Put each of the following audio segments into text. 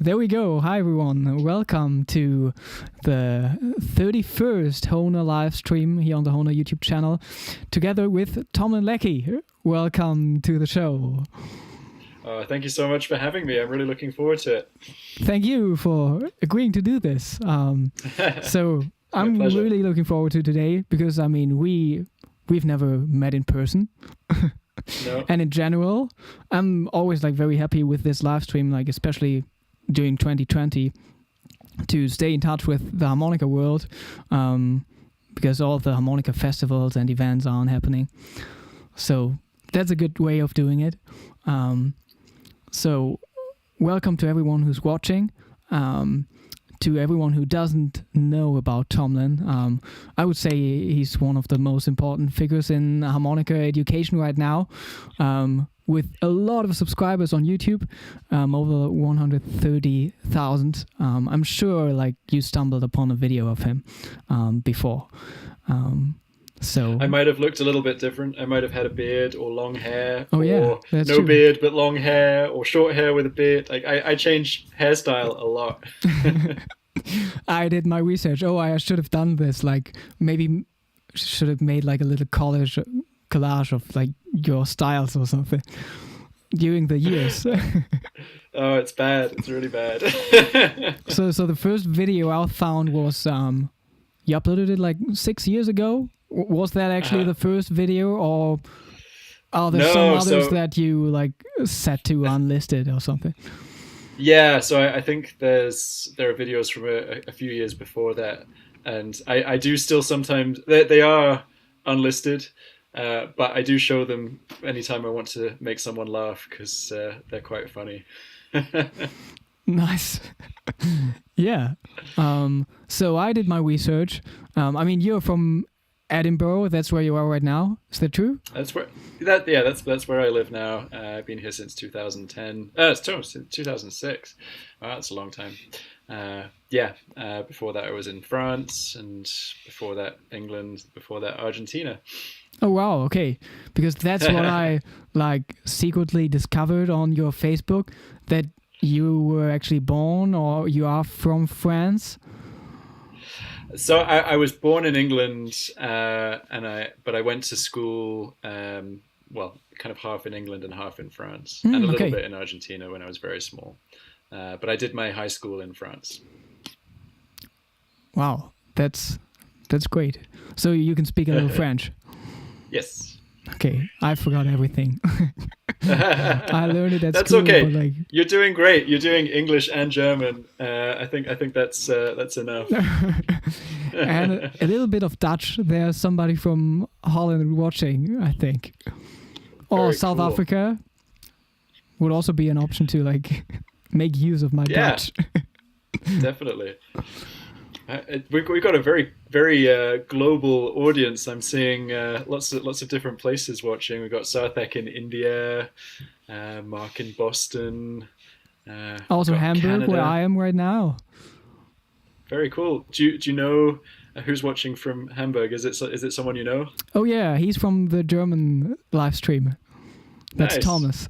There we go. Hi, everyone. Welcome to the 31st Hohner live stream here on the Hohner YouTube channel, together with Tomlin Leckie. Welcome to the show. Thank you so much for having me. I'm really looking forward to it. Thank you for agreeing to do this. So I'm really looking forward to today because, I mean, we've never met in person. No. And in general, I'm always very happy with this live stream, especially during 2020, to stay in touch with the harmonica world, because all the harmonica festivals and events aren't happening. So that's a good way of doing it. So welcome to everyone who's watching. To everyone who doesn't know about Tomlin, I would say he's one of the most important figures in harmonica education right now, with a lot of subscribers on YouTube, over 130,000. I'm sure you stumbled upon a video of him before. So I might have looked a little bit different. I might have had a beard or long hair, that's no true. beard but long hair, or short hair with a beard. I change hairstyle a lot. I did my research. I should have done this. Maybe should have made a little collage of your styles or something during the years. Oh, it's bad. It's really bad. So the first video I found was you uploaded it 6 years ago. Was that actually the first video, or are there some others that you set to unlisted or something? Yeah, so I think there are videos from a few years before that, and I do still sometimes they are unlisted, but I do show them anytime I want to make someone laugh because they're quite funny. Nice. Yeah. So I did my research. I mean, you're from Edinburgh. That's where you are right now. Is that true? That's where I live now. I've been here since 2010. It's 2006. Wow, that's a long time. Before that I was in France, and before that England, before that Argentina. Oh wow, okay. Because that's what I secretly discovered on your Facebook, that you were actually born, or you are from France. So I was born in England, but I went to school, kind of half in England and half in France, and a little bit in Argentina when I was very small. But I did my high school in France. Wow, that's great. So you can speak a little French. Yes. Okay, I forgot everything. I learned it at that's school. Okay. But You're doing great. You're doing English and German. I think that's enough. And a little bit of Dutch. There's somebody from Holland watching, I think, or Very South cool. Africa would also be an option to make use of my Dutch. Definitely. We've got a very, very global audience. I'm seeing lots of different places watching. We've got Sarthak in India, Mark in Boston. Also Hamburg, Canada. where I am right now. Very cool. Do you know who's watching from Hamburg? Is it someone you know? Oh yeah, he's from the German live stream. That's Nice. Thomas.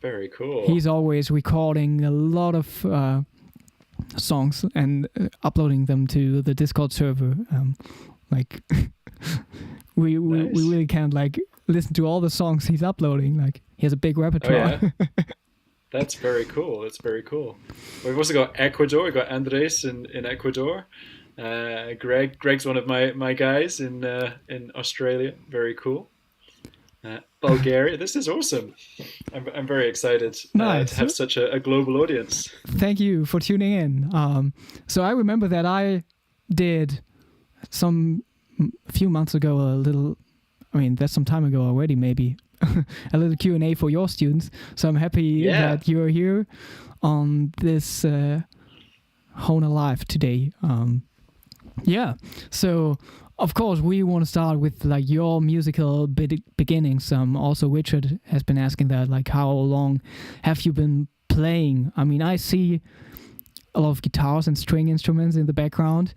Very cool. He's always recording a lot of songs and uploading them to the Discord server. We really can't listen to all the songs he's uploading. He has a big repertoire. Oh, yeah. That's very cool. That's very cool. We've also got Ecuador. We've got Andres in Ecuador. Greg's one of my guys in Australia. Very cool. Bulgaria. This is awesome. I'm very excited to have such a global audience. Thank you for tuning in. So I remember that I did a few months ago that's some time ago already, maybe a little Q&A for your students. So I'm happy that you're here on this Hohner Live today. So of course we want to start with your musical beginnings. Also Richard has been asking that, how long have you been playing? I mean, I see a lot of guitars and string instruments in the background.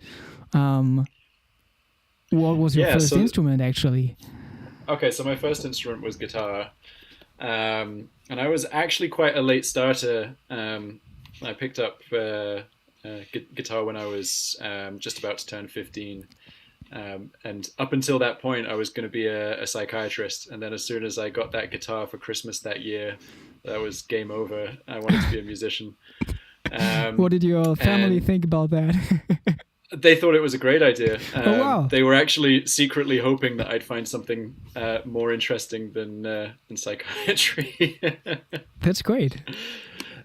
What was your first instrument actually? Okay, so my first instrument was guitar, and I was actually quite a late starter. I picked up guitar when I was just about to turn 15. And up until that point, I was going to be a psychiatrist. And then as soon as I got that guitar for Christmas that year, that was game over. I wanted to be a musician. What did your family think about that? They thought it was a great idea. Oh, wow. They were actually secretly hoping that I'd find something more interesting than psychiatry. That's great.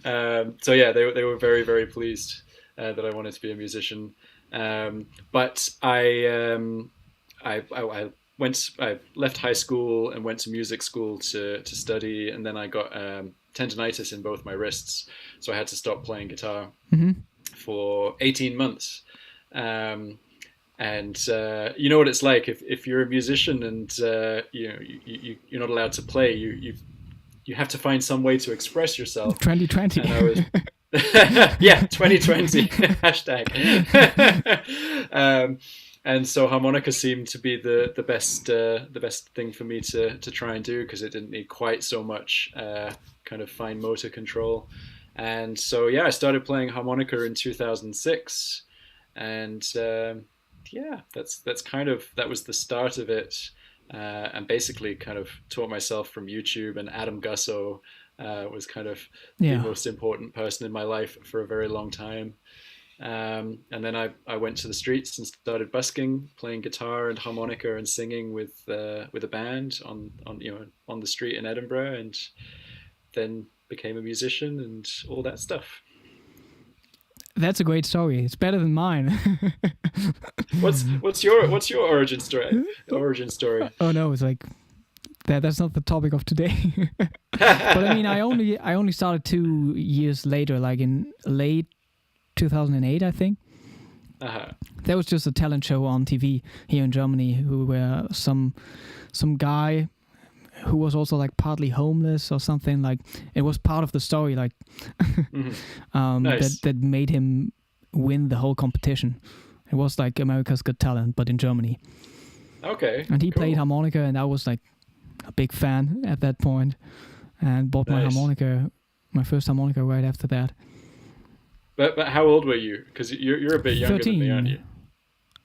So yeah, they were very, very pleased that I wanted to be a musician. But I left high school and went to music school to study, and then I got tendonitis in both my wrists, so I had to stop playing guitar for 18 months. And you know what it's like if you're a musician and you're not allowed to play, you have to find some way to express yourself. 2020. And I was yeah, 2020 hashtag. And so harmonica seemed to be the best thing for me to try and do, because it didn't need quite so much kind of fine motor control. And so yeah, I started playing harmonica in 2006, and that was the start of it. And basically kind of taught myself from YouTube, and Adam Gusso was kind of the most important person in my life for a very long time. And then I went to the streets and started busking, playing guitar and harmonica and singing with a band on the street in Edinburgh, and then became a musician and all that stuff. That's a great story. It's better than mine. What's your origin story? Oh no, it's like that's not the topic of today. But I mean, I only started 2 years later, like in late 2008, I think. There was just a talent show on TV here in Germany, who were some guy who was also like partly homeless or something. Like it was part of the story, like nice. that made him win the whole competition. It was like America's Got Talent, but in Germany. Okay. And he cool. played harmonica, and I was like a big fan at that point, and bought my first harmonica right after that. But how old were you? Because you're a bit younger 13. than me, aren't you?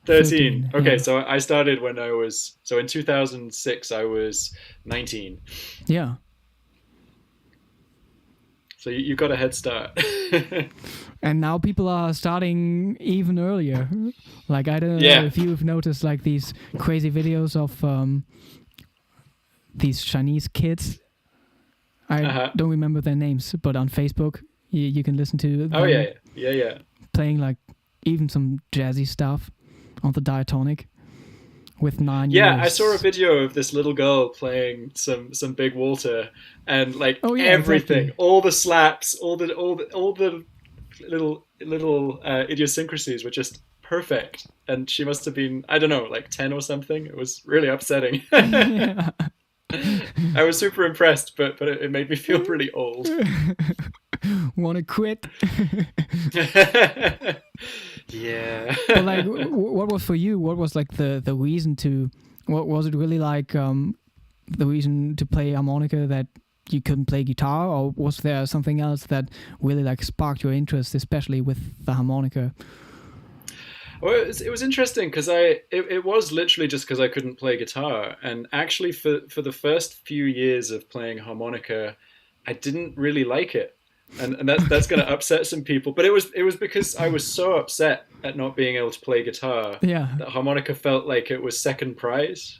13. Okay, yeah. so I started when I was... So in 2006, I was 19. Yeah. So you got a head start. And now people are starting even earlier. Like, I don't know if you've noticed, like, these crazy videos of these Chinese kids. I don't remember their names, but on Facebook, you can listen to them. Oh, yeah. Playing, like, even some jazzy stuff on the diatonic with 9 years. Yeah, I saw a video of this little girl playing some Big Walter, and like everything, exactly. All the slaps, all the little idiosyncrasies were just perfect. And she must have been, I don't know, like 10 or something. It was really upsetting. Yeah. I was super impressed, but it made me feel pretty old. Want to quit? Yeah. But like, what was for you? What was like the reason to? What was it really like? The reason to play harmonica, that you couldn't play guitar, or was there something else that really like sparked your interest, especially with the harmonica? Well, it was interesting because it was literally just because I couldn't play guitar, and actually for the first few years of playing harmonica, I didn't really like it. And that's going to upset some people, but it was because I was so upset at not being able to play guitar that harmonica felt like it was second prize.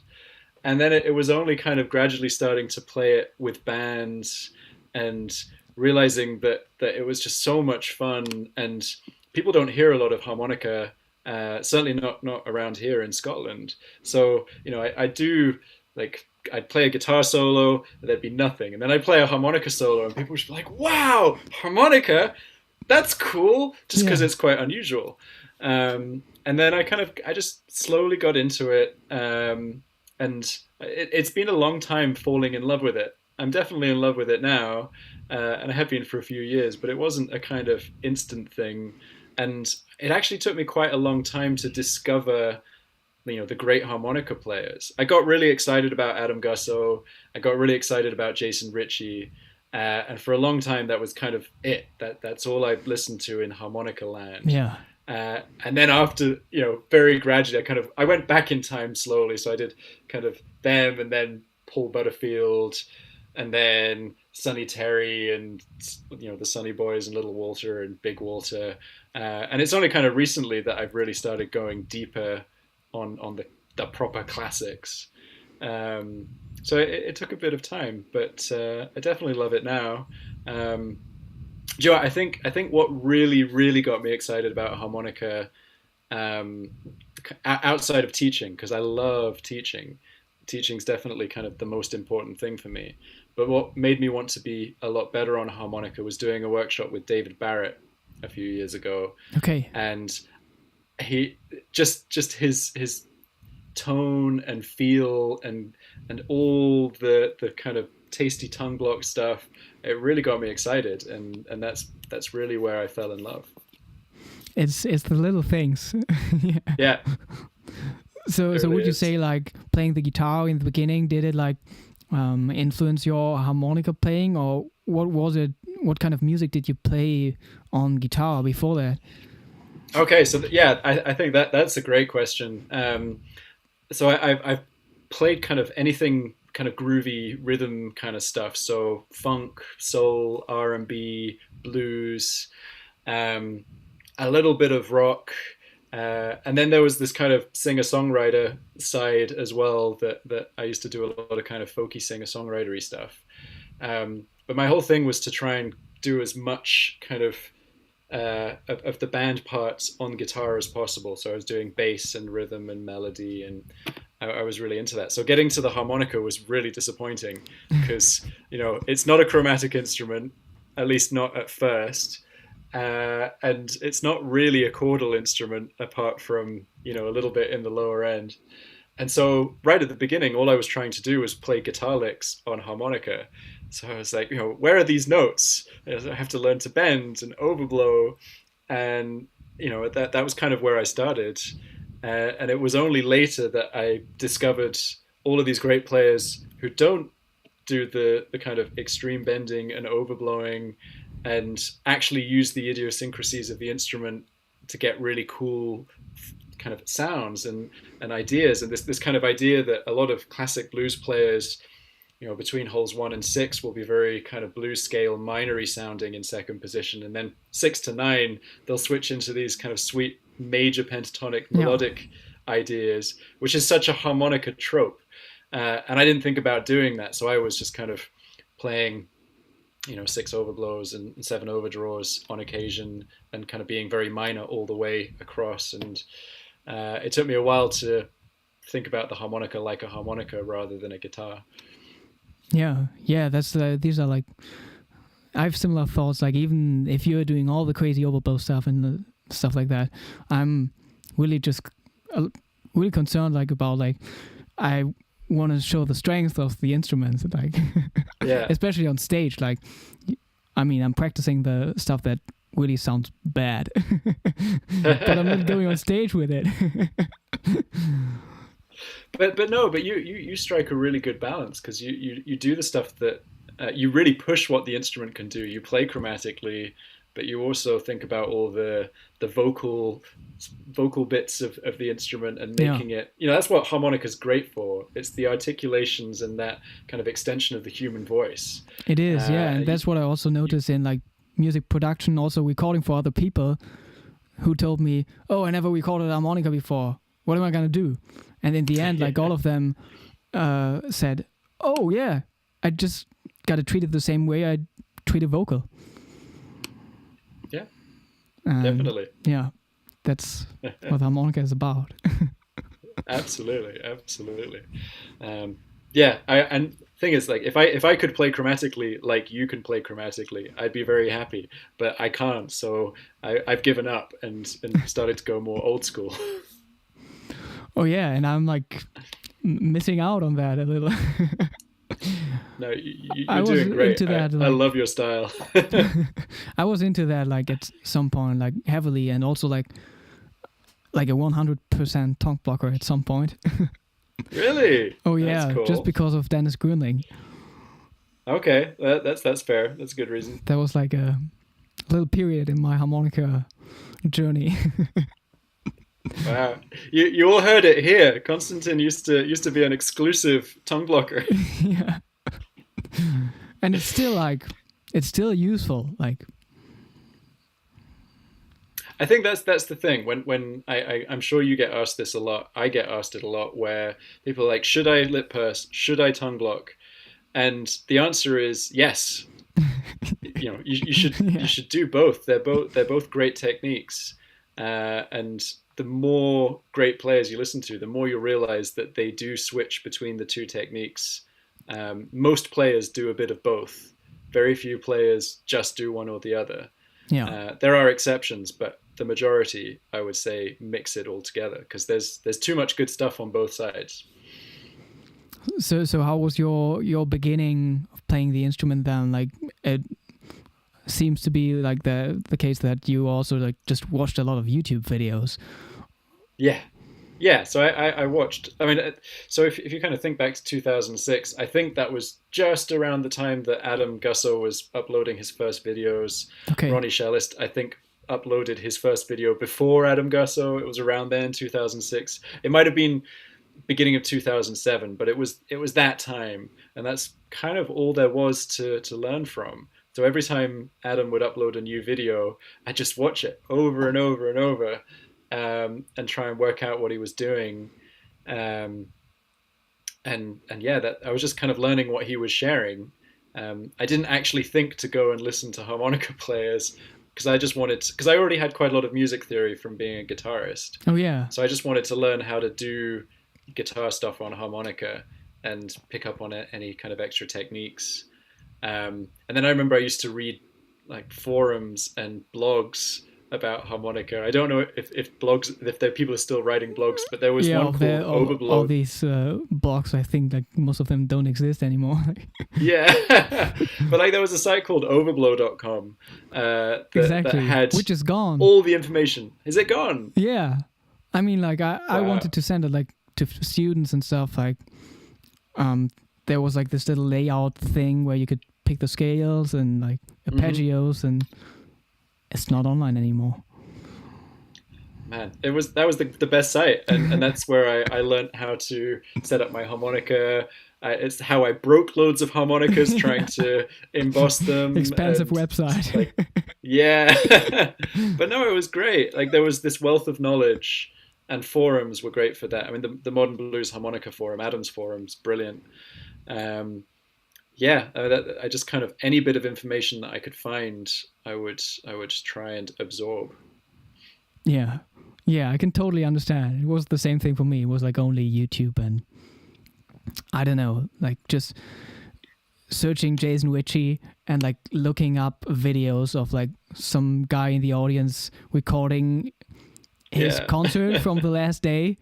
And then it was only kind of gradually starting to play it with bands and realizing that it was just so much fun. And people don't hear a lot of harmonica, certainly not around here in Scotland. So I do, like, I'd play a guitar solo, and there'd be nothing. And then I'd play a harmonica solo, and people would be like, wow, harmonica, that's cool, just because it's quite unusual. And then I just slowly got into it. And it's been a long time falling in love with it. I'm definitely in love with it now, and I have been for a few years, but it wasn't a kind of instant thing. And it actually took me quite a long time to discover the great harmonica players. I got really excited about Adam Gusso. I got really excited about Jason Ritchie. And for a long time, that was kind of it. That's all I listened to in harmonica land. Yeah. And then after, very gradually, I went back in time slowly. So I did kind of them, and then Paul Butterfield, and then Sonny Terry, and the Sonny Boys, and Little Walter and Big Walter. And it's only kind of recently that I've really started going deeper on the proper classics. So it took a bit of time, but I definitely love it now. Joe, I think what really got me excited about harmonica, outside of teaching, because I love teaching. Teaching's definitely kind of the most important thing for me. But what made me want to be a lot better on harmonica was doing a workshop with David Barrett a few years ago. Okay. And he just his tone and feel and all the kind of tasty tongue block stuff, it really got me excited, and that's really where I fell in love. It's the little things. Yeah. So would you say like playing the guitar in the beginning, did it like influence your harmonica playing, or what was it? What kind of music did you play on guitar before that? Okay, so I think that's a great question. So I've played kind of anything kind of groovy rhythm kind of stuff. So funk, soul, R&B, blues, a little bit of rock. And then there was this kind of singer-songwriter side as well that I used to do a lot of kind of folky singer-songwritery stuff. But my whole thing was to try and do as much kind of the band parts on guitar as possible. So I was doing bass and rhythm and melody, and I was really into that. So getting to the harmonica was really disappointing because, it's not a chromatic instrument, at least not at first. And it's not really a chordal instrument apart from, a little bit in the lower end. And so right at the beginning, all I was trying to do was play guitar licks on harmonica. So I was like, where are these notes? I have to learn to bend and overblow. And, that was kind of where I started. And it was only later that I discovered all of these great players who don't do the kind of extreme bending and overblowing, and actually use the idiosyncrasies of the instrument to get really cool kind of sounds and ideas. And this kind of idea that a lot of classic blues players, between holes 1 and 6 will be very kind of blues scale minory sounding in second position, and then 6 to 9 they'll switch into these kind of sweet major pentatonic melodic ideas, which is such a harmonica trope. And I didn't think about doing that, so I was just kind of playing 6 overblows and 7 overdraws on occasion, and kind of being very minor all the way across. And it took me a while to think about the harmonica like a harmonica rather than a guitar. Yeah, that's these are like, I have similar thoughts. Like, even if you're doing all the crazy overblow stuff and stuff like that, I'm really just really concerned about I want to show the strength of the instruments, especially on stage. I'm practicing the stuff that really sounds bad, but I'm not going on stage with it. But you strike a really good balance, because you do the stuff that you really push what the instrument can do. You play chromatically, but you also think about all the vocal bits of the instrument and making it. That's what harmonica is great for. It's the articulations and that kind of extension of the human voice. It is, and that's what I also noticed in music production, also recording for other people, who told me, "Oh, I never recorded harmonica before. What am I gonna do?" And in the end, all of them said, "Oh yeah, I just got to treat it the same way I treat a vocal." Yeah, definitely. Yeah, that's what harmonica is about. Absolutely. And thing is, if I could play chromatically like you can play chromatically, I'd be very happy. But I can't, so I've given up and started to go more old school. Oh yeah, and I'm missing out on that a little. No, you're doing great. I love your style. I was into that at some point, heavily, and also a 100% tongue blocker at some point. Really? Oh yeah, that's cool. Just because of Dennis Grunling. Okay, that's fair. That's a good reason. That was like a little period in my harmonica journey. Wow, you all heard it here. Konstantin used to be an exclusive tongue blocker. Yeah. And it's still useful. Like, I think that's the thing. I'm sure you get asked this a lot. I get asked it a lot, where people are like, should I lip purse? Should I tongue block? And the answer is yes. You should do both. They're both great techniques, and the more great players you listen to, the more you realize that they do switch between the two techniques. Most players do a bit of both. Very few players just do one or the other. yeah. There are exceptions, but the majority, I would say, mix it all together because there's too much good stuff on both sides. So how was your beginning of playing the instrument then? Like, it seems to be like the case that you also like just watched a lot of YouTube videos. Yeah, yeah. So I watched. I mean, so if you kind of think back to 2006, I think that was just around the time that Adam Gusso was uploading his first videos. Okay. Ronnie Shellist, I think, uploaded his first video before Adam Gusso. It was around then, 2006. It might have been beginning of 2007, but it was that time, and that's kind of all there was to learn from. So every time Adam would upload a new video, I just watch it over and over and over, and try and work out what he was doing. And yeah, that I was just kind of learning what he was sharing. I didn't actually think to go and listen to harmonica players because because I already had quite a lot of music theory from being a guitarist. Oh yeah. So I just wanted to learn how to do guitar stuff on harmonica and pick up on any kind of extra techniques. And then I remember I used to read like forums and blogs about harmonica. I don't know if there people are still writing blogs, but there was one called Overblog. All these blogs, I think like most of them don't exist anymore. Yeah, but like there was a site called overblow.com exactly, that had which is gone. all the information. Is it gone? Yeah, I mean, like I wanted to send it like to students and stuff. Like, there was like this little layout thing where you could pick the scales and like arpeggios, and it's not online anymore. Man, that was the best site, and that's where I learned how to set up my harmonica. It's how I broke loads of harmonicas trying to emboss them. Expensive website. Like, yeah, but no, it was great. Like there was this wealth of knowledge, and forums were great for that. I mean, the Modern Blues Harmonica Forum, Adam's forum's brilliant. Yeah, I just kind of any bit of information that I could find, I would try and absorb. Yeah, I can totally understand. It was the same thing for me. It was like only YouTube and I don't know, like just searching Jason Ritchie and like looking up videos of like some guy in the audience recording his concert from the last day,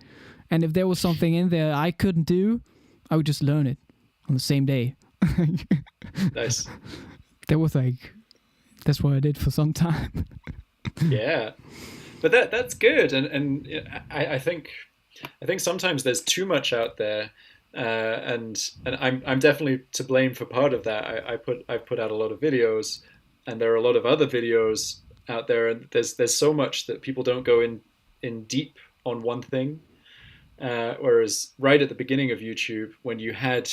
and if there was something in there I couldn't do, I would just learn it on the same day. Nice. That's what I did for some time. Yeah, but that's good, and I think sometimes there's too much out there, and I'm definitely to blame for part of that. I've put out a lot of videos, and there are a lot of other videos out there, and there's so much that people don't go in deep on one thing, whereas right at the beginning of YouTube, when you had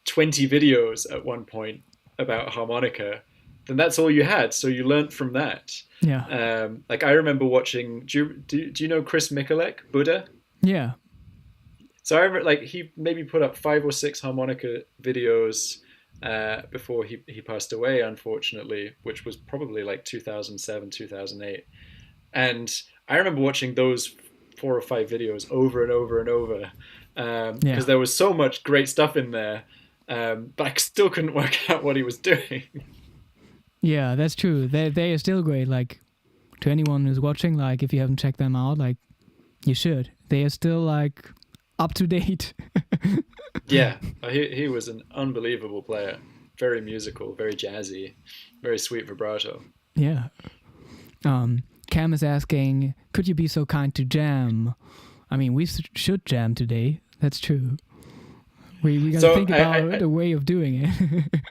20 videos at one point about harmonica, then that's all you had. So you learned from that. Yeah. Like I remember watching. Do you know Chris Mikulek, Buddha? Yeah. So I remember like he maybe put up 5 or 6 harmonica videos before he passed away, unfortunately, which was probably like 2007, 2008. And I remember watching those 4 or 5 videos over and over and over because there was so much great stuff in there, but I still couldn't work out what he was doing. Yeah, that's true. They are still great. Like, to anyone who's watching, like, if you haven't checked them out, like, you should. They are still, like, up to date. Yeah, he was an unbelievable player. Very musical, very jazzy, very sweet vibrato. Yeah. Cam is asking, could you be so kind to jam? I mean, we should jam today. That's true. We got to So think about a way of doing it.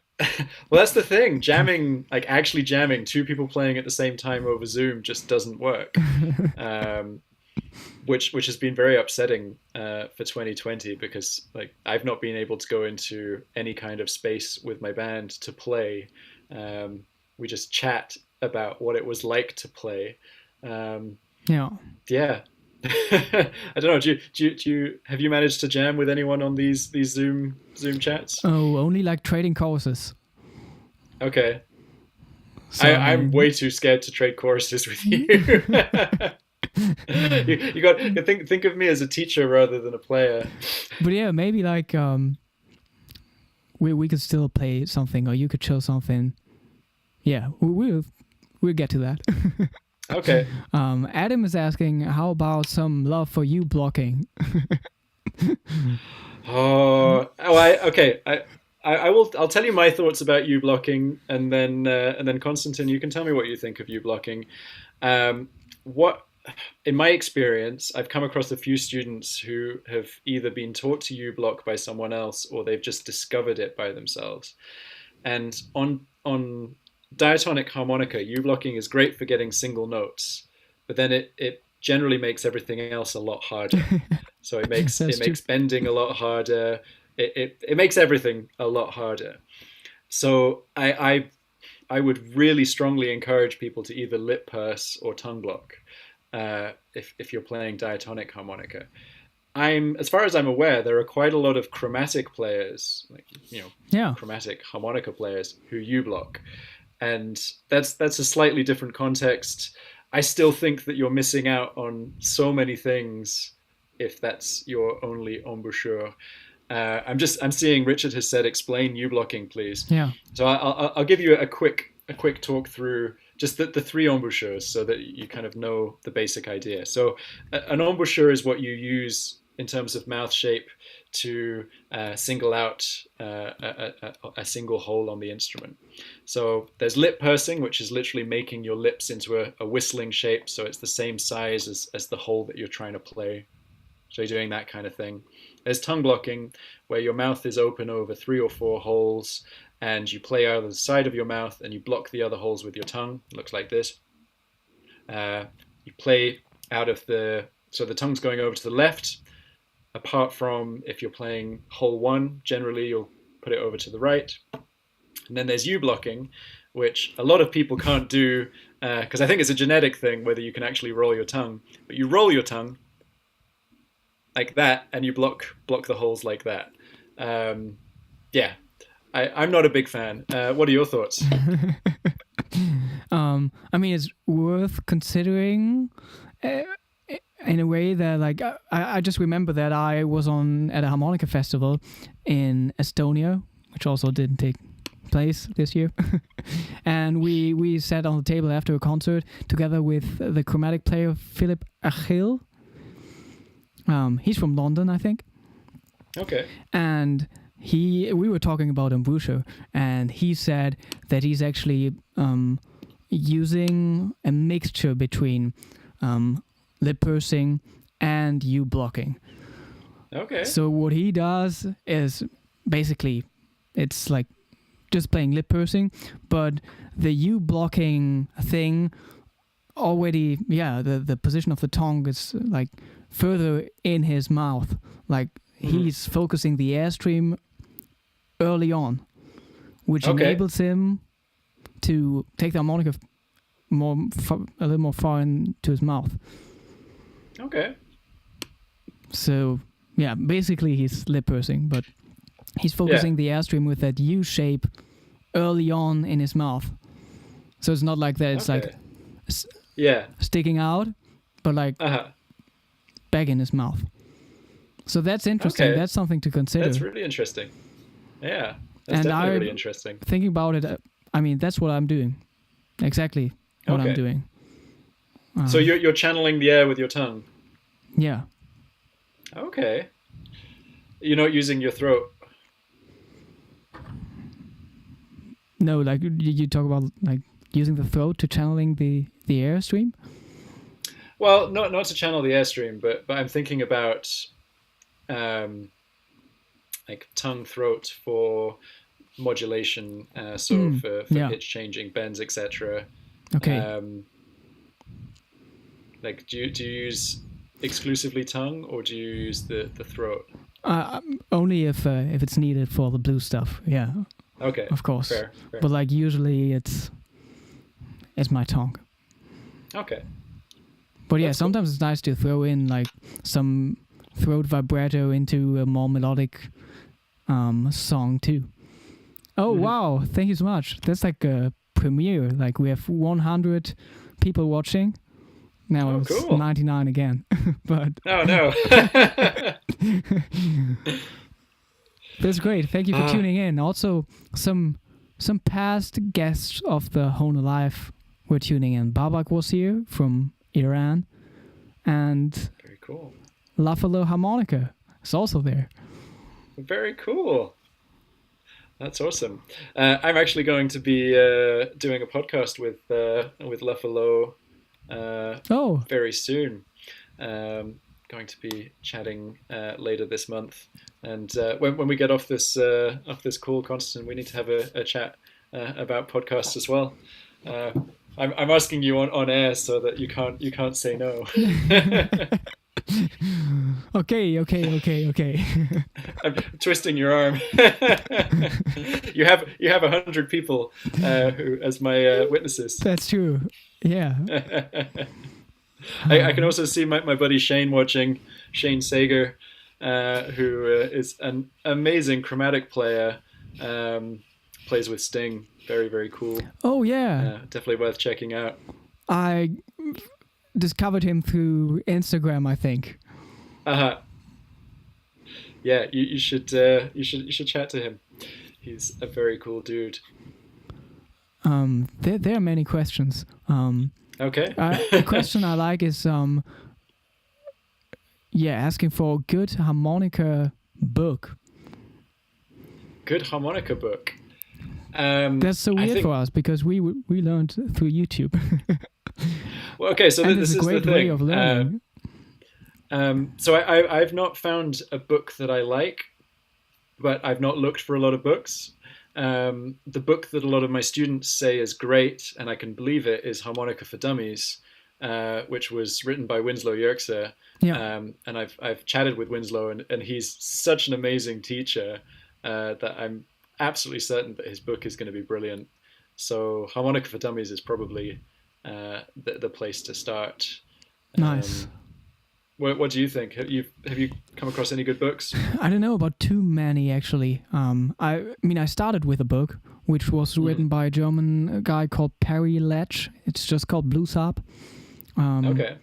well, that's the thing. Jamming, like actually jamming, two people playing at the same time over Zoom just doesn't work. Um, which has been very upsetting for 2020 because like I've not been able to go into any kind of space with my band to play. We just chat about what it was like to play. Um, Yeah. yeah. I don't know. Do you have you managed to jam with anyone on these Zoom chats? Oh, only like trading courses. Okay. So I'm way too scared to trade choruses with you. You got you think of me as a teacher rather than a player. but yeah, maybe like we could still play something, or you could show something. Yeah, we'll get to that. Okay. Adam is asking, how about some love for you blocking? Okay. I will. I'll tell you my thoughts about you blocking, and then Konstantin, you can tell me what you think of you blocking. What, in my experience, I've come across a few students who have either been taught to you block by someone else, or they've just discovered it by themselves. And on diatonic harmonica, U blocking is great for getting single notes, but then it generally makes everything else a lot harder. So it makes bending a lot harder. It makes everything a lot harder. So I would really strongly encourage people to either lip purse or tongue block if you're playing diatonic harmonica. As far as I'm aware, there are quite a lot of chromatic players, like chromatic harmonica players who U block, and that's a slightly different context. I still think that you're missing out on so many things if that's your only embouchure. I'm seeing Richard has said explain U blocking, please. Yeah. So I'll give you a quick talk through just the three embouchures so that you kind of know the basic idea. So an embouchure is what you use in terms of mouth shape to single out a single hole on the instrument. So there's lip pursing, which is literally making your lips into a whistling shape, so it's the same size as the hole that you're trying to play. So you're doing that kind of thing. There's tongue blocking, where your mouth is open over 3 or 4 holes, and you play out of the side of your mouth and you block the other holes with your tongue. It looks like this. You play out of so the tongue's going over to the left, apart from if you're playing hole 1, generally you'll put it over to the right. And then there's U blocking, which a lot of people can't do, because I think it's a genetic thing, whether you can actually roll your tongue. But you roll your tongue like that, and you block the holes like that. Yeah, I'm not a big fan. What are your thoughts? I mean, it's worth considering in a way that, like, I just remember that I was at a harmonica festival in Estonia, which also didn't take place this year. And we sat on the table after a concert together with the chromatic player Philip Achille. He's from London, I think. Okay. And we were talking about Embouchure, and he said that he's actually using a mixture between lip pursing and U blocking. Okay. So what he does is basically it's like just playing lip pursing, but the U blocking thing already, the position of the tongue is like further in his mouth, like he's focusing the airstream early on, which enables him to take the harmonica a little more far into his mouth. Okay. So yeah, basically he's lip pursing, but he's focusing the airstream with that U shape early on in his mouth. So it's not like that. It's like sticking out, but like back in his mouth. So that's interesting. Okay. That's something to consider. That's really interesting. Yeah, that's definitely really interesting. Thinking about it, I mean, that's what I'm doing. Exactly what I'm doing. So you're channeling the air with your tongue? Yeah. Okay. You're not using your throat? No, like you talk about like using the throat to channeling the airstream? Well, not to channel the airstream, but I'm thinking about like tongue throat for modulation, so for pitch changing, bends, etc. Okay. Like, do you use exclusively tongue, or do you use the throat? Only if it's needed for the blue stuff. Yeah. Okay. Of course. Fair. But like usually it's my tongue. Okay. But yeah, That's sometimes it's nice to throw in like some throat vibrato into a more melodic song too. Oh wow! Thank you so much. That's like a premiere. Like we have 100 people watching. Now it's cool. 99 again. But oh no. That's great. Thank you for tuning in. Also, some past guests of the Hohner Live were tuning in. Babak was here from Iran, and very cool. Lafalo Harmonica is also there. Very cool. That's awesome. I'm actually going to be doing a podcast with Lafalo very soon. Going to be chatting later this month, and when we get off this call, Konstantin, we need to have a chat about podcasts as well. I'm asking you on air so that you can't say no. Okay. I'm twisting your arm. You have 100 people who as my witnesses. That's true. Yeah. I can also see my buddy Shane watching. Shane Sager, who is an amazing chromatic player, plays with Sting. Very, very cool. Oh yeah. Definitely worth checking out. I discovered him through Instagram, I think. Yeah, you should chat to him. He's a very cool dude. There are many questions. Okay. The question I like is asking for a good harmonica book. Good harmonica book. That's so weird for us because we learned through YouTube. Well, okay, so this is the thing. It's a great way of learning. So I've not found a book that I like, but I've not looked for a lot of books. The book that a lot of my students say is great, and I can believe it, is Harmonica for Dummies, which was written by Winslow Yerxa. Yeah. And I've chatted with Winslow, and he's such an amazing teacher that I'm absolutely certain that his book is going to be brilliant. So Harmonica for Dummies is probably the place to start. Nice. What do you think? Have you come across any good books? I don't know about too many actually. I started with a book which was written by a German guy called Perry Letch. It's just called Blues Harp. Okay.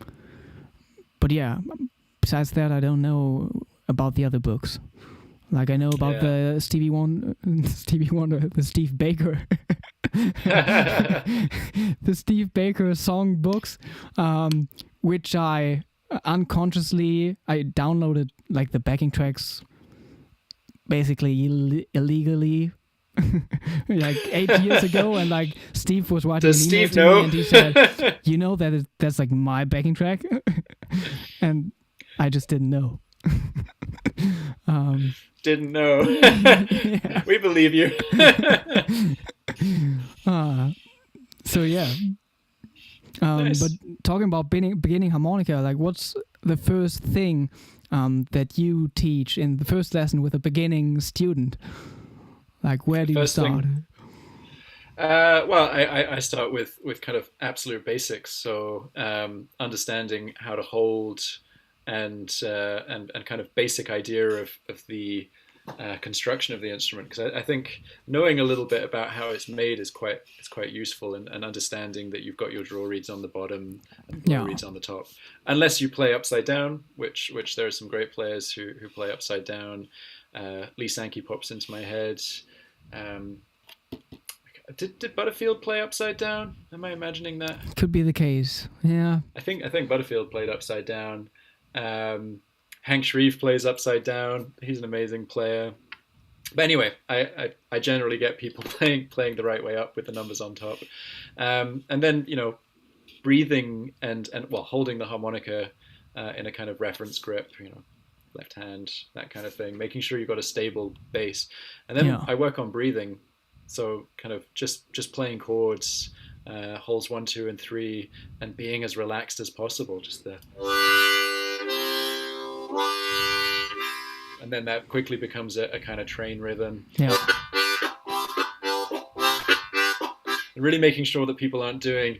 But yeah, besides that, I don't know about the other books. Like I know about the Steve Baker, the Steve Baker song books, which I unconsciously downloaded like the backing tracks basically illegally like 8 years ago, and like Steve was writing Does an email Steve to know? me and he said, you know that's like my backing track. And I just didn't know. Didn't know. We believe you. So yeah. Nice. But talking about beginning harmonica, like what's the first thing that you teach in the first lesson with a beginning student? Like where do you start? Well, I start with kind of absolute basics. So understanding how to hold and kind of basic idea of the construction of the instrument, because I think knowing a little bit about how it's made is quite useful, and understanding that you've got your draw reeds on the bottom and blow reeds on the top, unless you play upside down, which there are some great players who play upside down. Lee Sankey pops into my head. Did Butterfield play upside down? Am I imagining that? Could be the case. Yeah. I think Butterfield played upside down. Hank Shreve plays upside down. He's an amazing player. But anyway, I generally get people playing the right way up with the numbers on top, and then breathing and holding the harmonica in a kind of reference grip. left hand, that kind of thing, making sure you've got a stable bass. And then I work on breathing, so kind of just playing chords, holes 1, 2, and 3, and being as relaxed as possible. Just the, and then that quickly becomes a kind of train rhythm. Yeah. Really making sure that people aren't doing,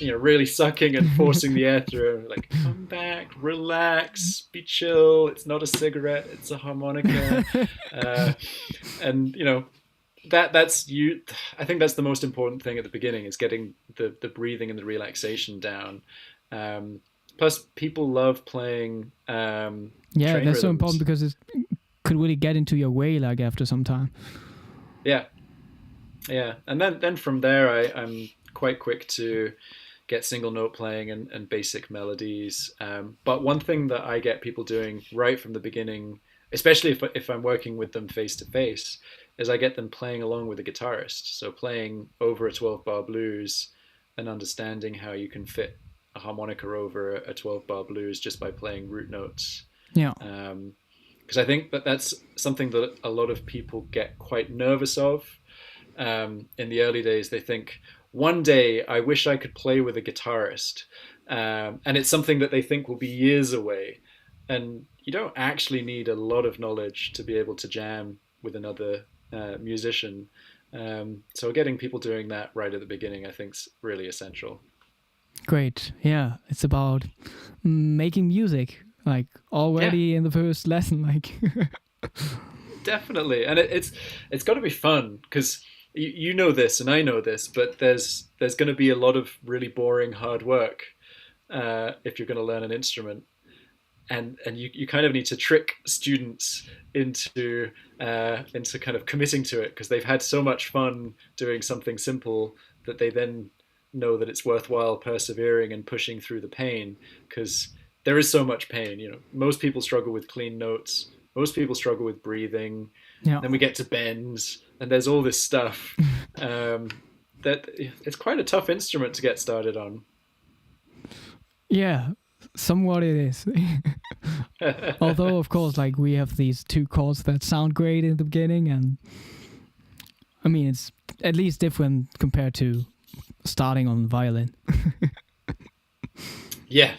really sucking and forcing the air through. Like, come back, relax, be chill. It's not a cigarette, it's a harmonica. And that's you. I think that's the most important thing at the beginning, is getting the breathing and the relaxation down. Plus, people love playing. Yeah, that's rhythms. So important, because it could really get into your way, like, after some time. Yeah, and then from there, I'm quite quick to get single note playing and basic melodies. But one thing that I get people doing right from the beginning, especially if I'm working with them face to face, is I get them playing along with a guitarist. So playing over a 12-bar blues and understanding how you can fit a harmonica over a 12-bar blues just by playing root notes. Yeah. Because I think that's something that a lot of people get quite nervous of. In the early days, they think, one day I wish I could play with a guitarist, and it's something that they think will be years away. And you don't actually need a lot of knowledge to be able to jam with another musician. So getting people doing that right at the beginning, I think, is really essential. Great. Yeah, it's about making music, like, already in the first lesson, like. Definitely, and it's got to be fun, because you know this and I know this, but there's going to be a lot of really boring hard work if you're going to learn an instrument, and you kind of need to trick students into kind of committing to it, because they've had so much fun doing something simple that they then know that it's worthwhile persevering and pushing through the pain, because there is so much pain. Most people struggle with clean notes. Most people struggle with breathing. Yeah. Then we get to bends, and there's all this stuff that it's quite a tough instrument to get started on. Yeah, somewhat it is. Although, of course, like, we have these two chords that sound great in the beginning, and I mean, it's at least different compared to starting on violin. Yeah.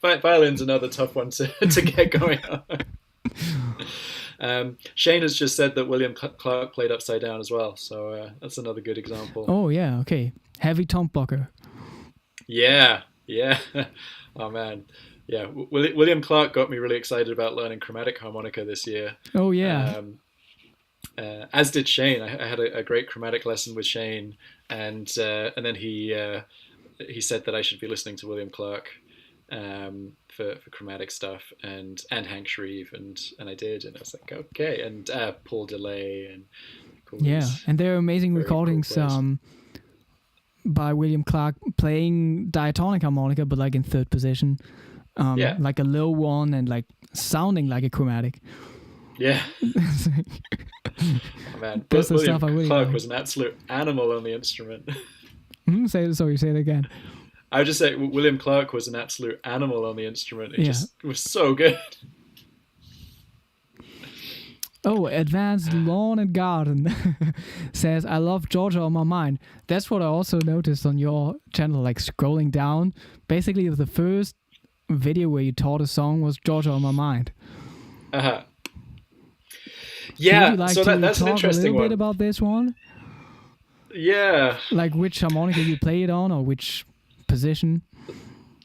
Violin's another tough one to get going on. Shane has just said that William Clark played upside down as well, so that's another good example. Oh yeah, okay. Heavy tom blocker. Yeah. Oh man, yeah. William Clark got me really excited about learning chromatic harmonica this year. Oh yeah. As did Shane. I had a great chromatic lesson with Shane, and then he said that I should be listening to William Clark for chromatic stuff, and Hank Shreve, and I did, and I was like, okay, and Paul DeLay, and and there are amazing recordings by William Clark playing diatonic harmonica, but like in third position, like a low one, and like sounding like a chromatic. Yeah. Oh, man, that's the William stuff I really Clark like. Was an absolute animal on the instrument. Say it again. I would just say William Clark was an absolute animal on the instrument. It just was so good. Oh, Advanced Lawn and Garden says, I love Georgia on my mind. That's what I also noticed on your channel, like scrolling down. Basically, the first video where you taught a song was Georgia on my mind. Uh-huh. Yeah, would you like so that's an interesting one. A little one. bit about this one? Yeah. Like which harmonica you play it on, or which position?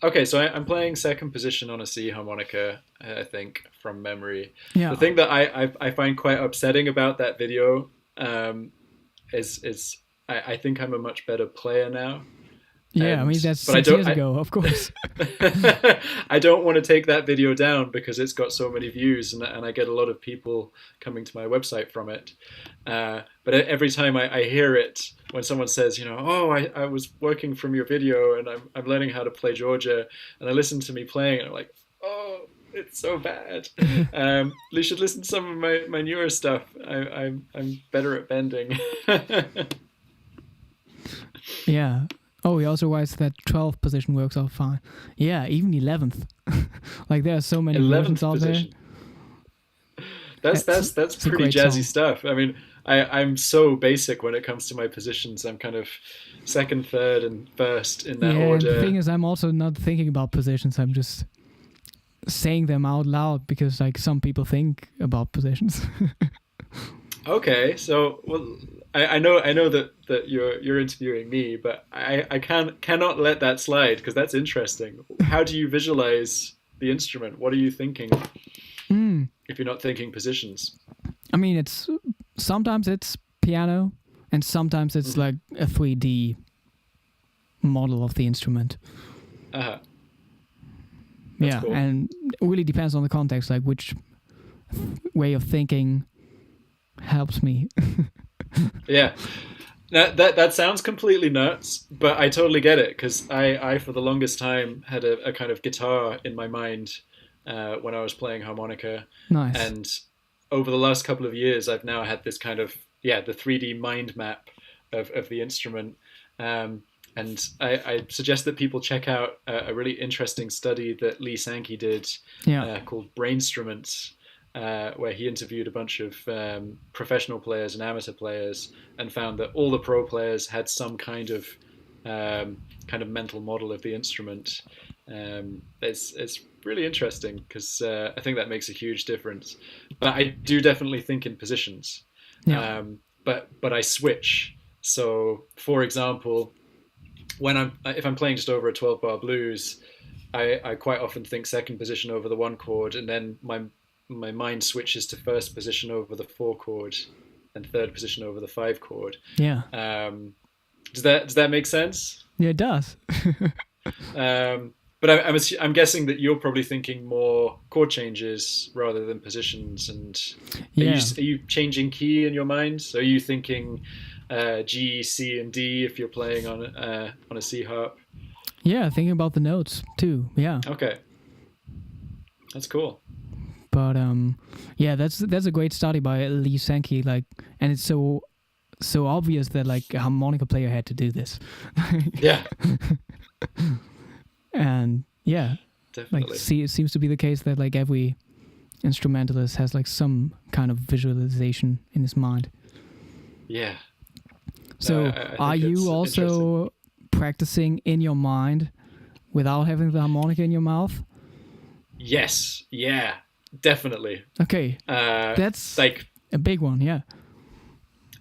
Okay, so I'm playing second position on a C harmonica, I think, from memory. Yeah. The thing that I find quite upsetting about that video is I think I'm a much better player now. Yeah, I mean, that's 6 years ago, of course. I don't want to take that video down because it's got so many views, and I get a lot of people coming to my website from it. But every time I hear it, when someone says, I was working from your video and I'm learning how to play Georgia, and I listen to me playing, and I'm like, oh, it's so bad. You should listen to some of my newer stuff. I'm better at bending. Yeah. Oh, he also writes that 12th position works out fine. Yeah, even 11th. Like there are so many versions 11th out position. there. That's It's a pretty great jazzy song. stuff. I mean, I'm so basic when it comes to my positions. I'm kind of second, third, and first in that Yeah, and the thing order. is, I'm also not thinking about positions. I'm just saying them out loud because like some people think about positions. Okay, so well, I know that you're interviewing me, but I cannot let that slide because that's interesting. How do you visualize the instrument? What are you thinking Hmm. if you're not thinking positions? I mean, it's sometimes it's piano, and sometimes it's Hmm. like a 3D model of the instrument. Uh-huh. That's Yeah, cool. and it really depends on the context, like which way of thinking helps me. Yeah. That sounds completely nuts, but I totally get it because I for the longest time had a kind of guitar in my mind when I was playing harmonica, Nice. and over the last couple of years, I've now had this kind of the 3D mind map of the instrument. Um, and I suggest that people check out a really interesting study that Lee Sankey did Yeah. called Brainstruments, where he interviewed a bunch of professional players and amateur players and found that all the pro players had some kind of mental model of the instrument. It's really interesting because I think that makes a huge difference. But I do definitely think in positions, Yeah. but I switch. So, for example, when if I'm playing just over a 12 bar blues, I quite often think second position over the one chord, and then my mind switches to first position over the four chord, and third position over the five chord. Yeah. Um, does that make sense? Yeah, it does. But I'm guessing that you're probably thinking more chord changes rather than positions. And Yeah. are you changing key in your mind? So are you thinking G, C, and D if you're playing on a C harp? Yeah, thinking about the notes too. Yeah. Okay, that's cool. But yeah, that's a great study by Lee Sankey, like, and it's so obvious that like a harmonica player had to do this. Yeah, And yeah, like definitely. see, it seems to be the case that like every instrumentalist has like some kind of visualization in his mind. Yeah. No, So I are think you it's interesting. also practicing in your mind without having the harmonica in your mouth? Yes. Yeah. Definitely. Okay, Uh, that's like a big one. Yeah.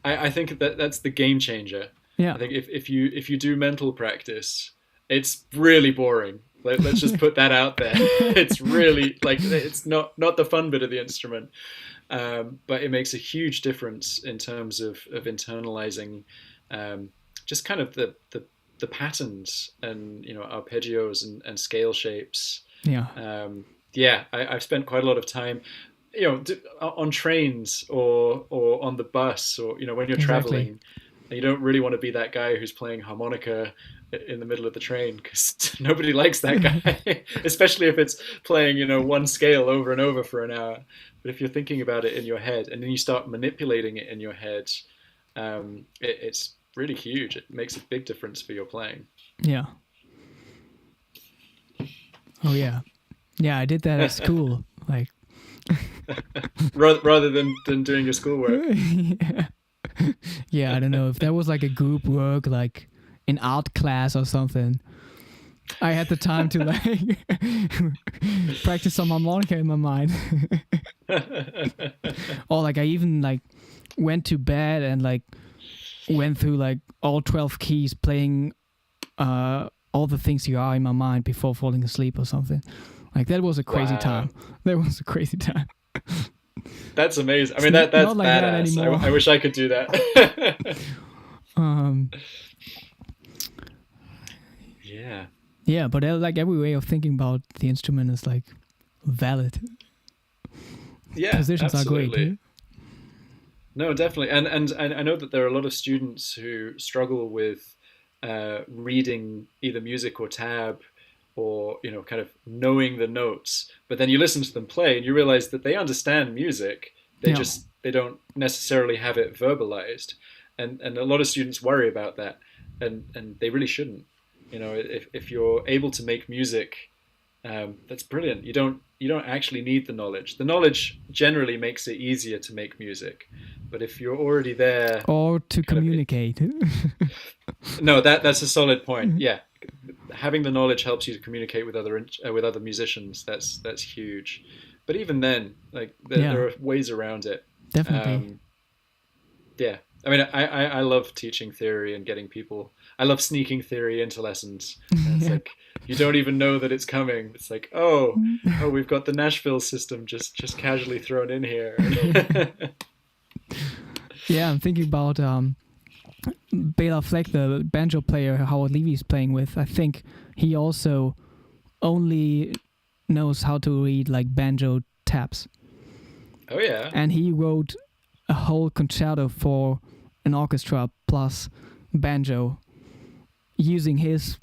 I think that that's the game changer. Yeah. I think if you do mental practice, it's really boring. Let's just put that out there. It's really like it's not the fun bit of the instrument, but it makes a huge difference in terms of internalizing just kind of the patterns and arpeggios and scale shapes. Yeah. Um, yeah, I've spent quite a lot of time, on trains or on the bus, or when you're Exactly. traveling, and you don't really want to be that guy who's playing harmonica in the middle of the train because nobody likes that guy, especially if it's playing one scale over and over for an hour. But if you're thinking about it in your head and then you start manipulating it in your head, it's really huge. It makes a big difference for your playing. Yeah. Oh yeah. Yeah, I did that at school. Like Rather than doing your schoolwork. yeah. Yeah, I don't know if that was like a group work, like in art class or something. I had the time to like practice some harmonica in my mind. Or like I even like went to bed and like went through like all 12 keys playing all the things you are in my mind before falling asleep or something. Like that was a crazy Wow. time. That was a crazy time. That's amazing. I It's mean, that's not like that badass. anymore. I wish I could do that. um Yeah. yeah, but like every way of thinking about the instrument is like valid. Yeah, Positions are great. absolutely. No, definitely. And I know that there are a lot of students who struggle with reading either music or tab, or kind of knowing the notes. But then you listen to them play and you realize that they understand music. Yeah. They don't necessarily have it verbalized. And a lot of students worry about that, and they really shouldn't. if you're able to make music, that's brilliant. You don't actually need the knowledge. The knowledge generally makes it easier to make music, but if you're already there, or to kind of communicate. no, that's a solid point. Yeah, having the knowledge helps you to communicate with other musicians. That's huge. But even then, like there are ways around it. Definitely. Yeah, I mean, I love teaching theory and getting people. I love sneaking theory into lessons. And it's like you don't even know that it's coming. It's like, oh, we've got the Nashville system just casually thrown in here. Yeah, I'm thinking about Bela Fleck, the banjo player Howard Levy's playing with. I think he also only knows how to read like banjo tabs. Oh yeah. And he wrote a whole concerto for an orchestra plus banjo using his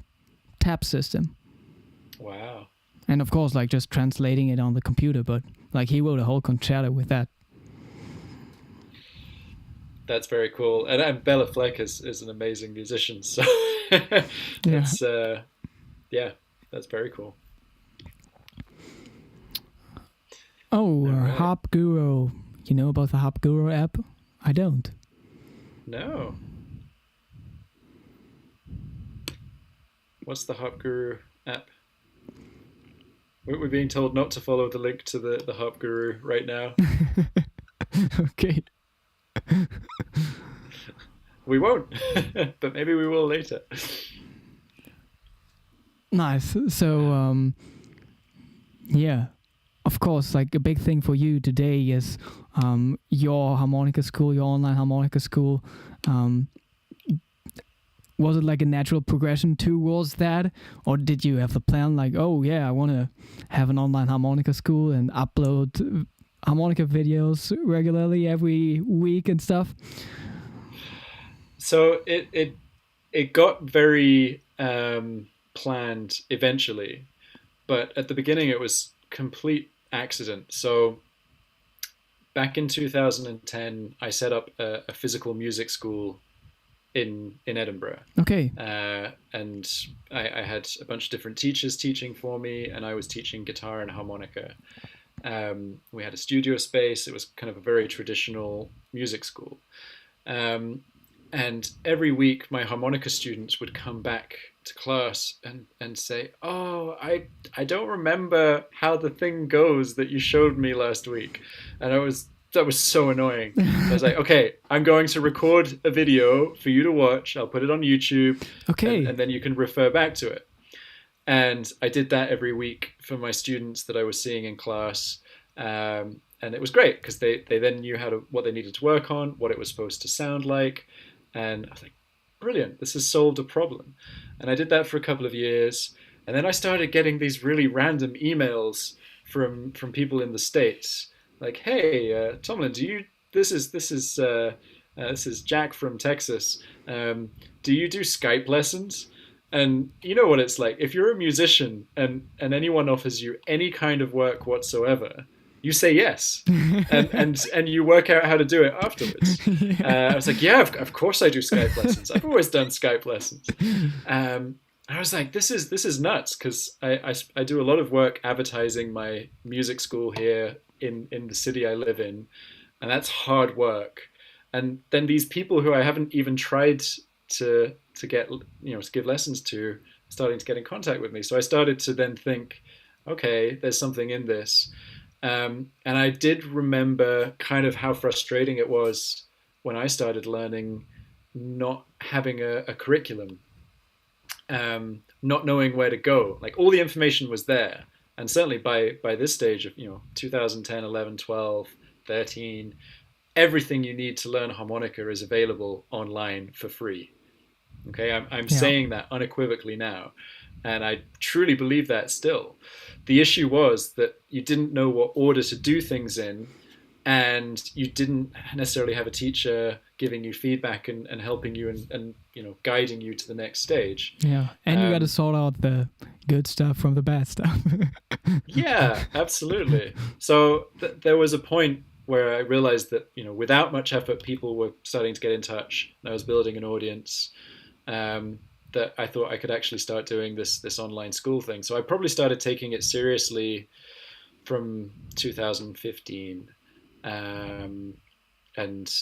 tab system. Wow. And of course, like just translating it on the computer, but like he wrote a whole concerto with that. That's very cool. And Bela Fleck is an amazing musician. So it's that's very cool. Oh, right. Harp Guru. You know about the Harp Guru app? I don't. No. What's the Harp Guru app? We're being told not to follow the link to the Harp Guru right now. Okay. We won't, but maybe we will later. Nice. So, yeah. Of course, like a big thing for you today is your harmonica school, your online harmonica school. Was it like a natural progression towards that? Or did you have the plan like, oh yeah, I want to have an online harmonica school and upload harmonica videos regularly every week and stuff? So it got very planned eventually, but at the beginning it was complete accident. So back in 2010, I set up a physical music school in Edinburgh. Okay. And I had a bunch of different teachers teaching for me, and I was teaching guitar and harmonica. We had a studio space. It was kind of a very traditional music school. And every week my harmonica students would come back to class and say, oh, I don't remember how the thing goes that you showed me last week. And that was so annoying. I was like, okay, I'm going to record a video for you to watch. I'll put it on YouTube. Okay. And then you can refer back to it. And I did that every week for my students that I was seeing in class. And it was great because they then knew what they needed to work on, what it was supposed to sound like. And I was like, brilliant, this has solved a problem. And I did that for a couple of years. And then I started getting these really random emails from people in the States. Like, hey, Tomlin, this is Jack from Texas. Do you do Skype lessons? And you know what it's like. If you're a musician and anyone offers you any kind of work whatsoever, you say yes, and you work out how to do it afterwards. I was like, yeah, of course I do Skype lessons. I've always done Skype lessons. I was like, this is nuts, because I do a lot of work advertising my music school here in the city I live in, and that's hard work. And then these people who I haven't even tried to get, to give lessons to, starting to get in contact with me. So I started to then think, okay, there's something in this. And I did remember kind of how frustrating it was when I started learning, not having a curriculum, not knowing where to go. Like, all the information was there. And certainly by this stage of, 2010, 11, 12, 13, everything you need to learn harmonica is available online for free. Okay, I'm saying that unequivocally now. And I truly believe that still. The issue was that you didn't know what order to do things in, and you didn't necessarily have a teacher giving you feedback and helping you and guiding you to the next stage. Yeah, and you got to sort out the good stuff from the bad stuff. Yeah, absolutely. So there was a point where I realized that, without much effort, people were starting to get in touch, and I was building an audience. that I thought I could actually start doing this online school thing. So I probably started taking it seriously from 2015. And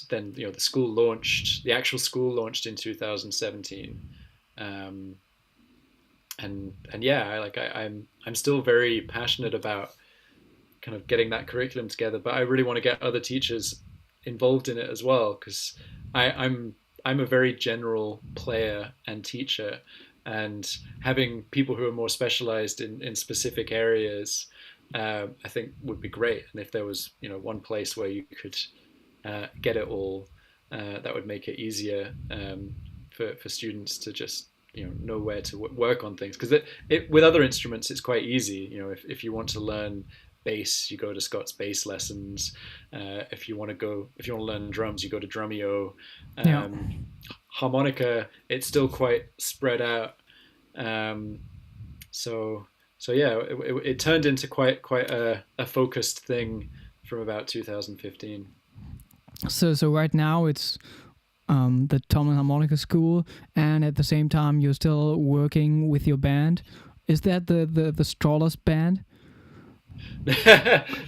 then the actual school launched in 2017. And yeah, I'm still very passionate about kind of getting that curriculum together, but I really want to get other teachers involved in it as well, because I'm a very general player and teacher, and having people who are more specialized in specific areas, I think would be great. And if there was one place where you could get it all, that would make it easier for students to just know where to work on things. Because it with other instruments it's quite easy. If you want to learn bass, you go to Scott's bass lessons. If you want to learn drums, you go to Drumeo. Harmonica, it's still quite spread out. So yeah, it turned into quite a focused thing from about 2015. So right now it's the Tomlin Harmonica School, and at the same time you're still working with your band. Is that the Strollers band?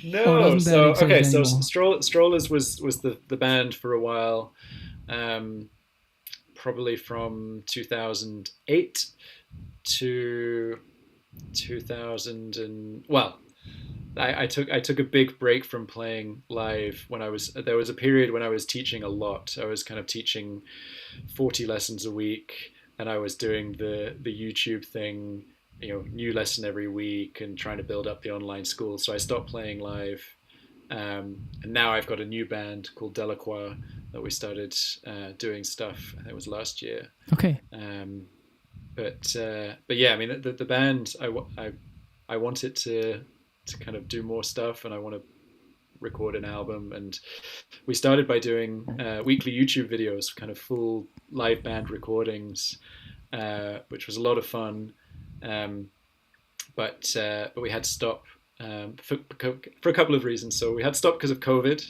No. So Strollers was the band for a while, probably from 2008 to 2000 and I took a big break from playing live when there was a period when I was teaching a lot. I was kind of teaching 40 lessons a week, and I was doing the YouTube thing, new lesson every week, and trying to build up the online school. So I stopped playing live, and now I've got a new band called Delacroix that we started doing stuff. I think it was last year. Okay. But yeah, I mean the band, I want it to kind of do more stuff, and I want to record an album. And we started by doing weekly YouTube videos, kind of full live band recordings, which was a lot of fun. But we had to stop for a couple of reasons. So we had to stop because of COVID,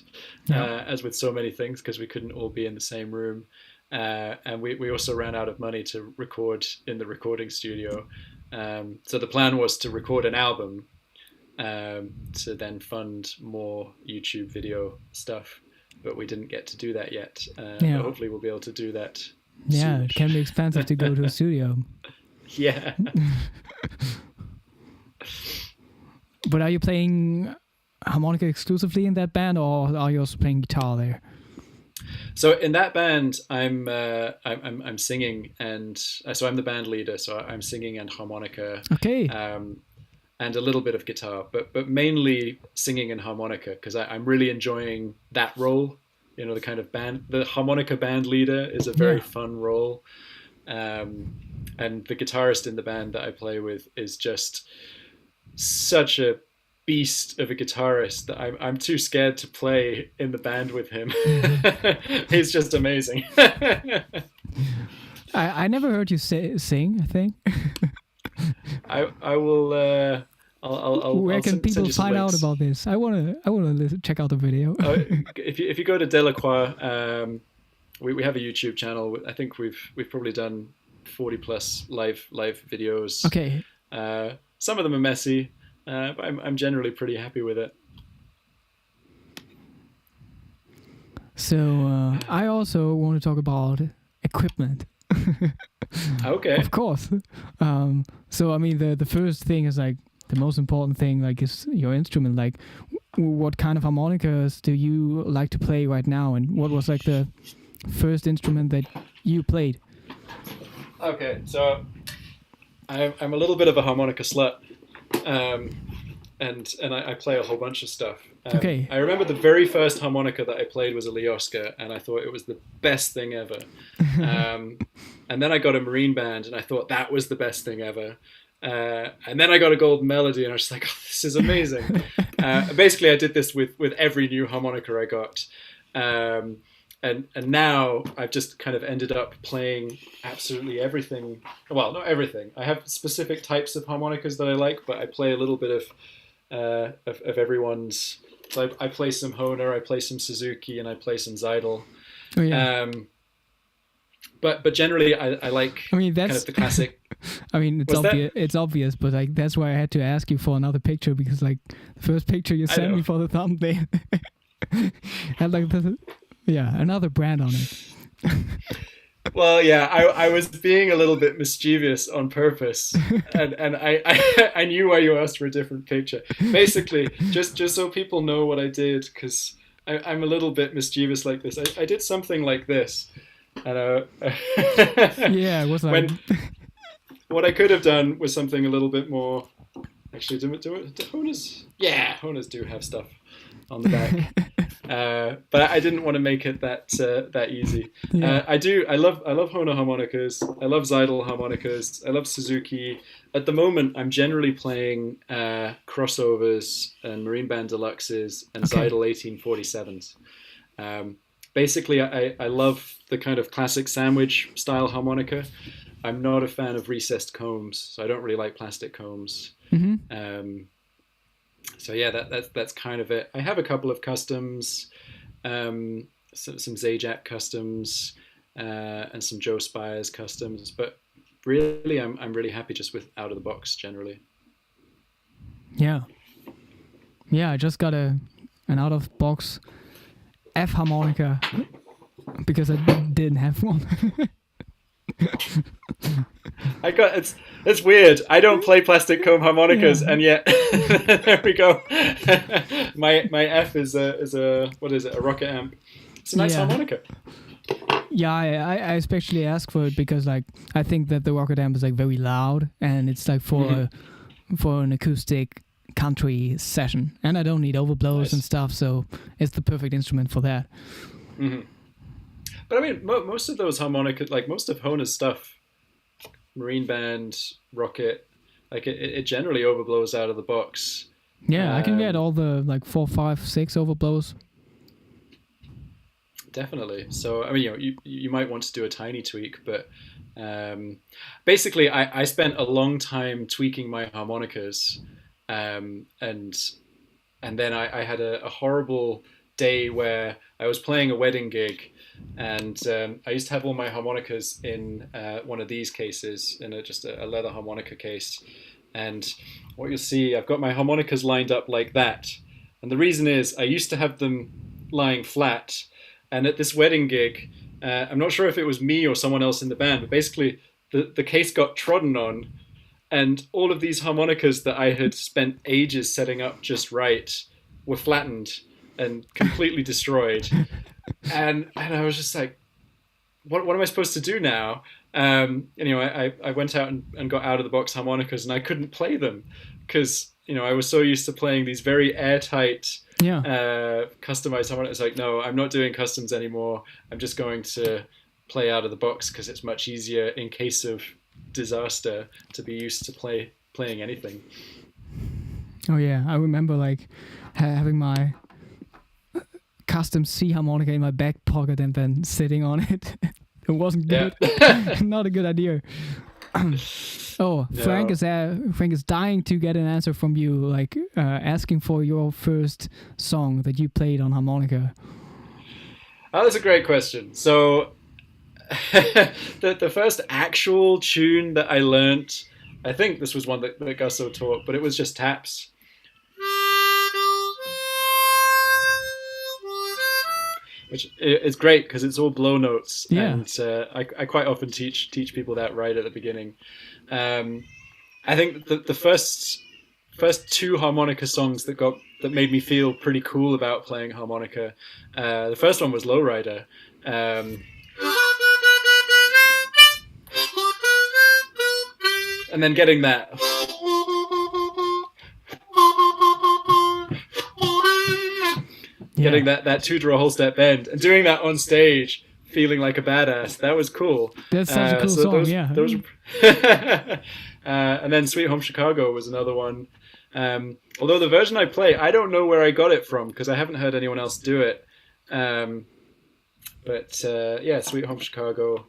as with so many things, because we couldn't all be in the same room. And we also ran out of money to record in the recording studio. So the plan was to record an album, to then fund more YouTube video stuff, but we didn't get to do that yet. But hopefully we'll be able to do that. Yeah, soonish. it can be expensive to go to a studio. Yeah. But are you playing harmonica exclusively in that band, or are you also playing guitar there? So in that band, I'm singing, and so I'm the band leader. So I'm singing and harmonica. Okay. And a little bit of guitar, but mainly singing and harmonica, because I'm really enjoying that role. The kind of the harmonica band leader is a very fun role. And the guitarist in the band that I play with is just such a beast of a guitarist that I'm too scared to play in the band with him. He's just amazing. I never heard you sing, I think. I will. Where can people find out about this? I wanna check out the video. If you go to Delacroix, we have a YouTube channel. I think we've probably done 40 plus live videos. Okay. Some of them are messy, but I'm generally pretty happy with it. So I also want to talk about equipment. Okay. Of course. So I mean, the first thing is like the most important thing, like, is your instrument. Like, what kind of harmonicas do you like to play right now, and what was like the first instrument that you played? Okay, so I'm a little bit of a harmonica slut, and I play a whole bunch of stuff. Okay. I remember the very first harmonica that I played was a Lioska, and I thought it was the best thing ever. And then I got a marine band, and I thought that was the best thing ever. And then I got a gold melody, and I was just like, oh, this is amazing. Basically, I did this with every new harmonica I got. And now I've just kind of ended up playing absolutely everything. Well, not everything. I have specific types of harmonicas that I like, but I play a little bit of everyone's. So I play some Hohner, I play some Suzuki, and I play some Zeidel. Oh, yeah. but generally I like I mean, that's kind of the classic. I mean, it's What's that? obvious. It's obvious, but like that's why I had to ask you for another picture, because like the first picture you sent me for the thumbnail had like another brand on it. Well, yeah, I was being a little bit mischievous on purpose, and I knew why you asked for a different picture. Basically, just so people know what I did, because I'm a little bit mischievous like this. I did something like this, and Yeah, it was like what I could have done was something a little bit more. Actually, do Honers? Yeah, Honers do have stuff on the back, but I didn't want to make it that easy. Yeah. I love Hohner harmonicas. I love Seidel harmonicas. I love Suzuki. At the moment, I'm generally playing crossovers and Marine Band Deluxes and Seidel 1847s. Basically, I love the kind of classic sandwich style harmonica. I'm not a fan of recessed combs, so I don't really like plastic combs. Mm-hmm. So yeah, that's kind of it. I have a couple of customs, some Zajac customs, and some Joe Spires customs. But really, I'm really happy just with out of the box generally. Yeah. I just got an out of box F harmonica because I didn't have one. It's weird. I don't play plastic comb harmonicas, and yet there we go. my F is a what is it? A rocket amp. It's a nice harmonica. Yeah, I especially ask for it because like I think that the rocket amp is like very loud, and it's like for an acoustic country session, and I don't need overblows and stuff, so it's the perfect instrument for that. Mm-hmm. But I mean, most of those harmonicas, like most of Hohner's stuff, Marine Band, Rocket, like it generally overblows out of the box. Yeah, I can get all the like 4, 5, 6 overblows. Definitely. So I mean, you might want to do a tiny tweak, but basically, I spent a long time tweaking my harmonicas, and then I had a horrible day where I was playing a wedding gig. And I used to have all my harmonicas in one of these cases, in just a leather harmonica case. And what you'll see, I've got my harmonicas lined up like that. And the reason is I used to have them lying flat. And at this wedding gig, I'm not sure if it was me or someone else in the band, but basically the case got trodden on. And all of these harmonicas that I had spent ages setting up just right were flattened and completely destroyed. And I was just like, what am I supposed to do now? I went out and got out of the box harmonicas, and I couldn't play them because I was so used to playing these very airtight, customized harmonicas. It's like, no, I'm not doing customs anymore. I'm just going to play out of the box because it's much easier in case of disaster to be used to playing anything. Oh yeah, I remember like having my custom C harmonica in my back pocket and then sitting on it. It wasn't good. Not a good idea. Frank is dying to get an answer from you, like asking for your first song that you played on harmonica. Oh, that's a great question. So the first actual tune that I learnt, I think this was one that Gusso taught, but it was just taps. Which is great because it's all blow notes, and I quite often teach people that right at the beginning. I think the first 2 harmonica songs that made me feel pretty cool about playing harmonica. The first one was Lowrider, and then getting that. Getting that 2 whole step bend and doing that on stage, feeling like a badass. That was cool. That's such a cool song, those and then Sweet Home Chicago was another one. Although the version I play, I don't know where I got it from because I haven't heard anyone else do it. Sweet Home Chicago.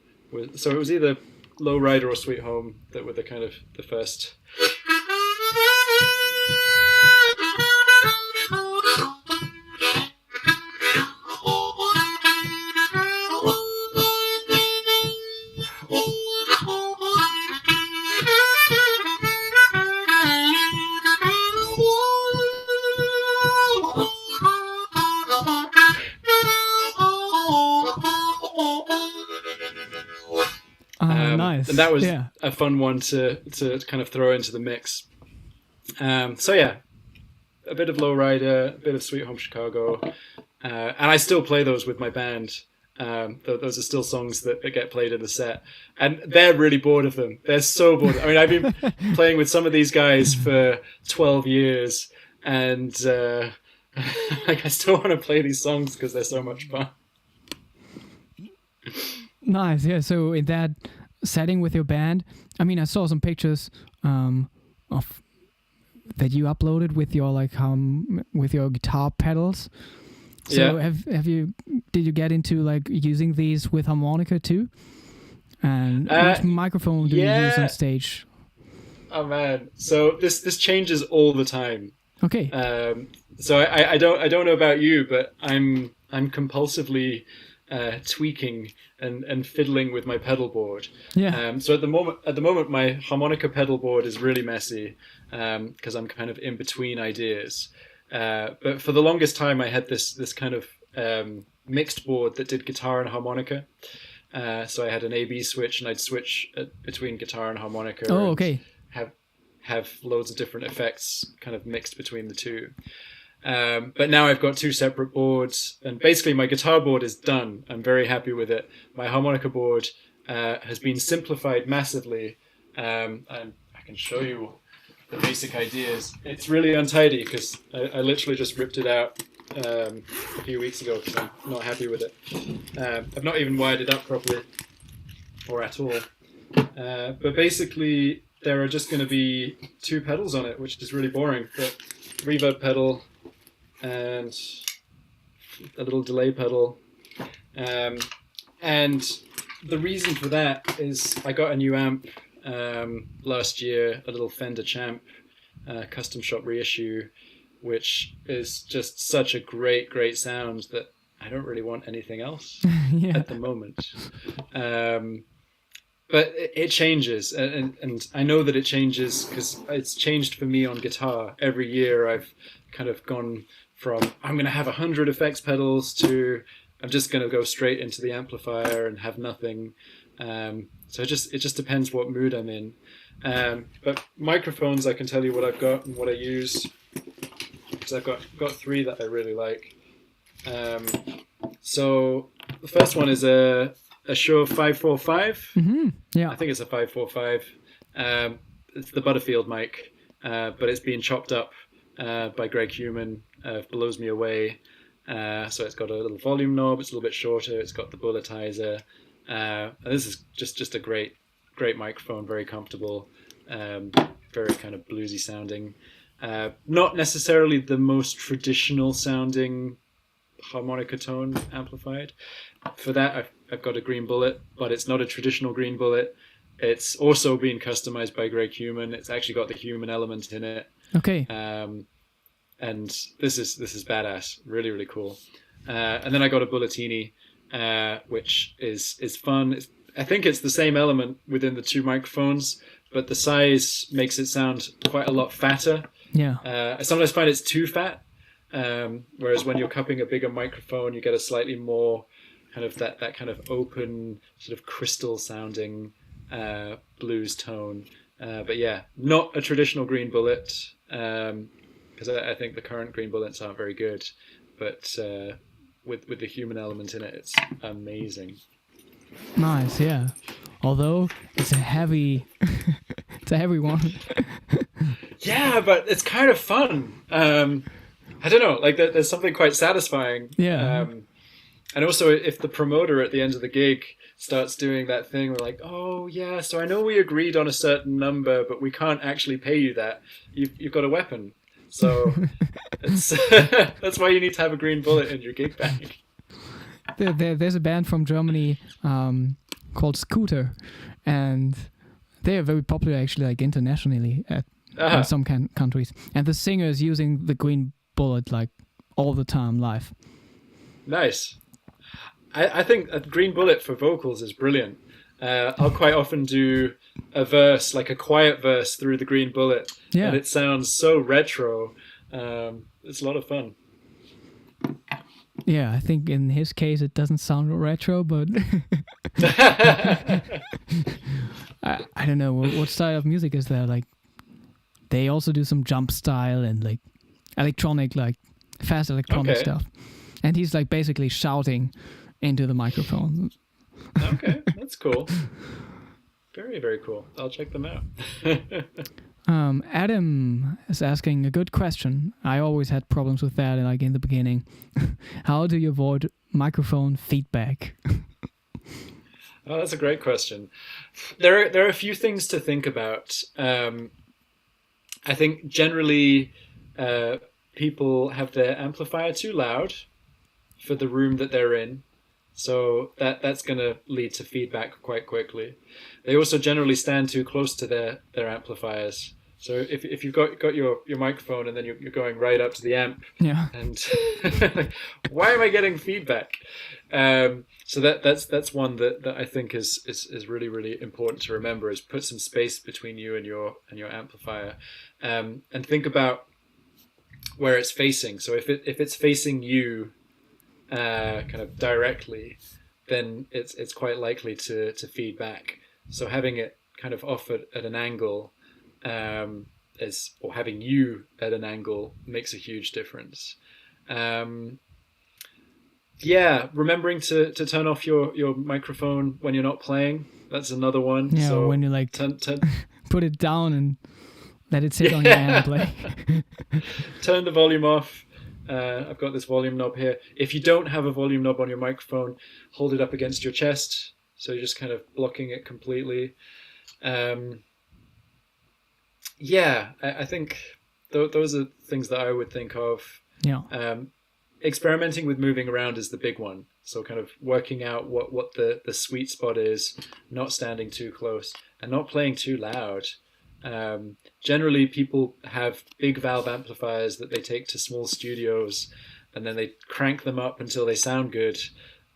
So it was either Lowrider or Sweet Home that were the kind of the first. And that was yeah. a fun one to kind of throw into the mix. So yeah, a bit of Lowrider, a bit of Sweet Home Chicago, and I still play those with my band. Those are still songs that get played in the set, and they're really bored of them. They're so bored. I mean, I've been playing with some of these guys for 12 years, and like I still want to play these songs because they're so much fun. Nice, yeah. So in that setting with your band, I mean, I saw some pictures of that you uploaded with your with your guitar pedals. So did you get into like using these with harmonica too? And which microphone do you use on stage? Oh man, so this changes all the time. Okay. So I don't know about you, but I'm compulsively tweaking and fiddling with my pedal board. Yeah. So at the moment, my harmonica pedal board is really messy because I'm kind of in between ideas. But for the longest time, I had this kind of mixed board that did guitar and harmonica. So I had an A/B switch, and I'd switch between guitar and harmonica. Oh, okay. Have loads of different effects kind of mixed between the two. But now I've got two separate boards, and basically my guitar board is done. I'm very happy with it. My harmonica board has been simplified massively, and I can show you the basic ideas. It's really untidy because I literally just ripped it out a few weeks ago because I'm not happy with it. I've not even wired it up properly or at all. But basically there are just going to be two pedals on it, which is really boring. But reverb pedal and a little delay pedal. And the reason for that is I got a new amp last year, a little Fender Champ custom shop reissue, which is just such a great sound that I don't really want anything else at the moment. But it changes, and I know that it changes because it's changed for me on guitar. Every year I've kind of gone from I'm going to have 100 effects pedals to I'm just going to go straight into the amplifier and have nothing. So it just depends what mood I'm in. But microphones, I can tell you what I've got and what I use, because I've got three that I really like. So the first one is a Shure 545. Mm-hmm. Yeah, I think it's a 545. It's the Butterfield mic, but it's being chopped up by Greg Human of Blows Me Away. So it's got a little volume knob. It's a little bit shorter. It's got the bulletizer. And this is just a great microphone, very comfortable, very kind of bluesy sounding. Not necessarily the most traditional sounding harmonica tone amplified. For that, I've got a Green Bullet, but it's not a traditional Green Bullet. It's also been customized by Greg Human. It's actually got the human element in it. Okay. And this is badass, really cool. And then I got a Bulletini, which is fun. I think it's the same element within the two microphones, but the size makes it sound quite a lot fatter. Yeah. I sometimes find it's too fat, whereas when you're cupping a bigger microphone, you get a slightly more kind of that kind of open, sort of crystal sounding blues tone. But yeah, not a traditional Green Bullet, because I think the current Green Bullets aren't very good, but with the human element in it, it's amazing. Nice, yeah. Although it's a heavy, it's a heavy one. Yeah, but it's kind of fun. I don't know, like there's something quite satisfying. Yeah. And also, if the promoter at the end of the gig starts doing that thing, we're like, oh yeah, so I know we agreed on a certain number, but we can't actually pay you that. You've got a weapon. So it's, that's why you need to have a Green Bullet in your gig bag. There's a band from Germany called Scooter, and they are very popular actually, like internationally in some countries. And the singer is using the Green Bullet like all the time live. Nice. I think a Green Bullet for vocals is brilliant. I'll quite often do a verse, like a quiet verse through the Green Bullet, and it sounds so retro. It's a lot of fun. Yeah, I think in his case it doesn't sound retro, but I don't know what style of music is there. Like they also do some jump style and like electronic, like fast electronic stuff. And he's like basically shouting into the microphone. Okay, that's cool. Very, very cool. I'll check them out. Adam is asking a good question. I always had problems with that, like in the beginning. How do you avoid microphone feedback? Oh, that's a great question. There are a few things to think about. I think generally people have their amplifier too loud for the room that they're in. So that's going to lead to feedback quite quickly. They also generally stand too close to their amplifiers. So if you've got your microphone and then you're going right up to the amp, and why am I getting feedback? So that's one that I think is really, really important to remember, is put some space between you and your amplifier, and think about where it's facing. So if it's facing you kind of directly, then it's quite likely to feed back. So having it kind of off at an angle, or having you at an angle, makes a huge difference. Remembering to turn off your microphone when you're not playing. That's another one. Yeah, so when you like put it down and let it sit on your hand and play. Turn the volume off. I've got this volume knob here. If you don't have a volume knob on your microphone, hold it up against your chest, so you're just kind of blocking it completely. I think those are things that I would think of. Experimenting with moving around is the big one. So kind of working out what the sweet spot is, not standing too close and not playing too loud. Generally, people have big valve amplifiers that they take to small studios, and then they crank them up until they sound good,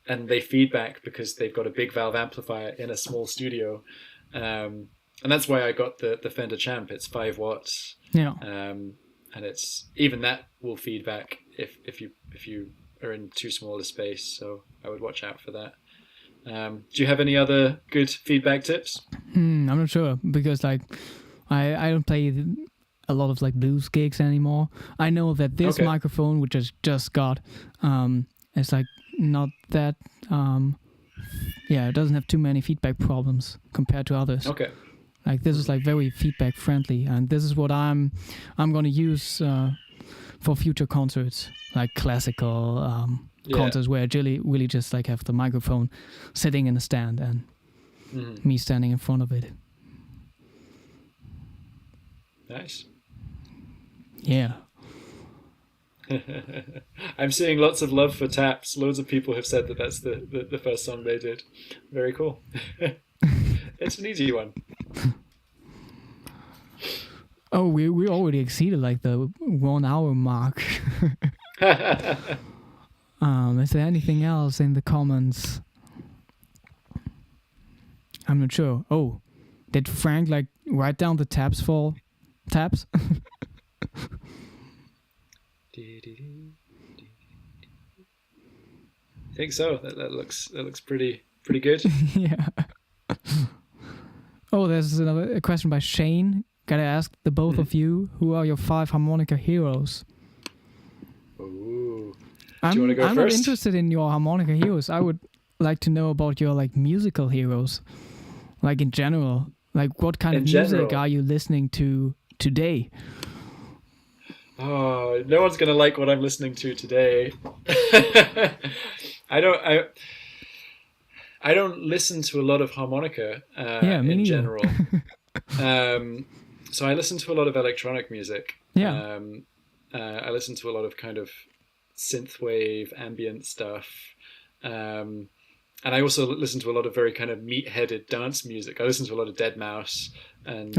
and they feedback because they've got a big valve amplifier in a small studio. And that's why I got the Fender Champ. It's 5 watts. And it's even that will feedback if you are in too small a space. So I would watch out for that. Do you have any other good feedback tips? I'm not sure, because like I don't play a lot of like blues gigs anymore. I know that this microphone, which I just got, is like not that. It doesn't have too many feedback problems compared to others. Like this is like very feedback friendly, and this is what I'm gonna use for future concerts, like classical concerts where I really just like have the microphone sitting in a stand and me standing in front of it. Nice. Yeah. I'm seeing lots of love for taps. Loads of people have said that that's the first song they did. Very cool. It's an easy one. Oh, we already exceeded like the 1 hour mark. Is there anything else in the comments? I'm not sure. Oh, did Frank like write down the tabs for tabs? I think so. That looks pretty good. Yeah. Oh, there's a question by Shane. Gotta ask the both of you, who are your 5 harmonica heroes? Ooh. I'm Do you want to go not first? interested in your harmonica heroes. I would like to know about your like musical heroes, like in general. Like what kind of music are you listening to today? Oh, no one's gonna like what I'm listening to today. I don't listen to a lot of harmonica in general. So I listen to a lot of electronic music. I listen to a lot of kind of synthwave, ambient stuff. And I also listen to a lot of very kind of meat-headed dance music. I listen to a lot of Dead Mouse and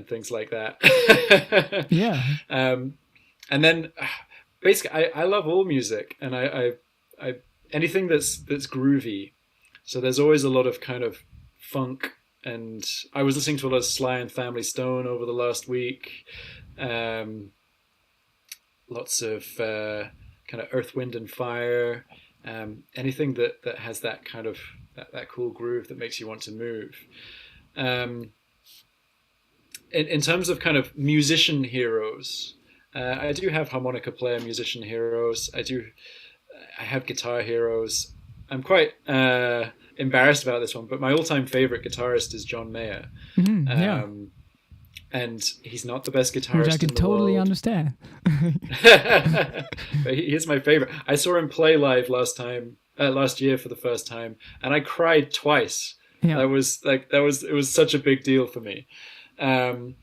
things like that. And then basically I love all music, and I anything that's groovy. So there's always a lot of kind of funk, and I was listening to a lot of Sly and Family Stone over the last week. Lots of kind of Earth, Wind and Fire. Anything that has that kind of that cool groove that makes you want to move. In terms of kind of musician heroes, I do have harmonica player musician heroes. I have guitar heroes. I'm quite embarrassed about this one, but my all-time favorite guitarist is John Mayer. Yeah. And he's not the best guitarist Which I can in the totally world. understand. But he's my favorite. I saw him play live last year for the first time, and I cried twice. Yeah. It was such a big deal for me. In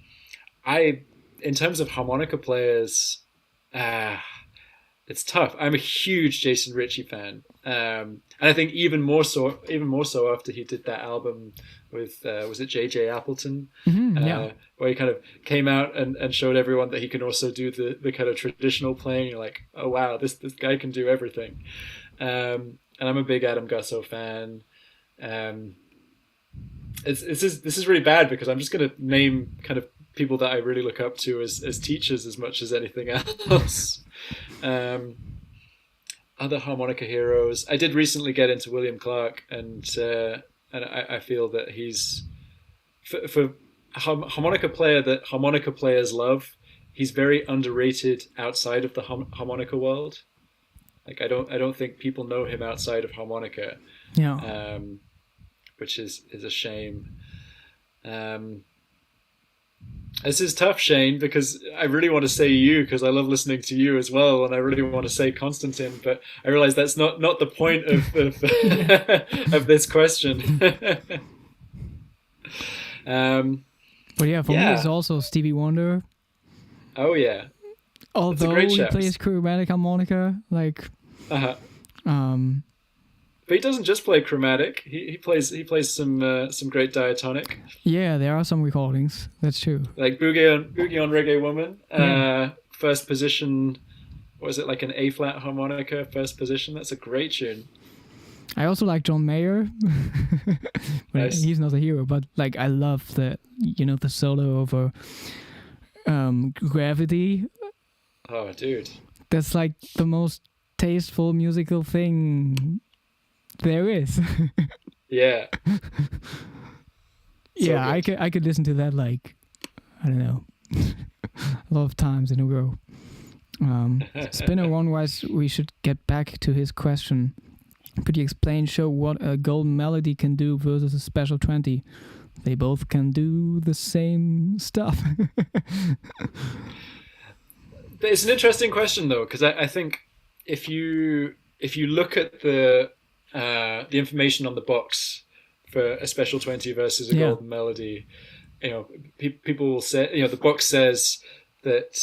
terms of harmonica players, it's tough. I'm a huge Jason Ritchie fan, and I think even more so after he did that album with was it JJ Appleton, where he kind of came out and showed everyone that he can also do the kind of traditional playing. You're like, oh wow, this guy can do everything. And I'm a big Adam Gusso fan. This is really bad because I'm just going to name kind of people that I really look up to as teachers as much as anything else. Other harmonica heroes. I did recently get into William Clark, and I feel that he's for harmonica player that harmonica players love. He's very underrated outside of the harmonica world. Like I don't think people know him outside of harmonica. Yeah. Which is a shame. This is tough, Shane, because I really want to say you because I love listening to you as well, and I really want to say Konstantin, but I realize that's not the point of of this question. But yeah, for me it's also Stevie Wonder. Oh yeah. Although he plays chromatic harmonica, like but he doesn't just play chromatic. He plays some great diatonic. Yeah, there are some recordings. That's true. Like Boogie on Reggae Woman. First position. What is it, like an A flat harmonica? First position. That's a great tune. I also like John Mayer. Nice. He's not a hero, but like I love the solo over Gravity. Oh, dude. That's like the most tasteful musical thing there is. Yeah. Yeah, I could listen to that like, I don't know, a lot of times in a row. Spinner one-wise, we should get back to his question. Could you show what a golden melody can do versus a special 20? They both can do the same stuff. It's an interesting question though, because I think if you look at the information on the box for a special 20 versus a golden melody, people will say, the box says that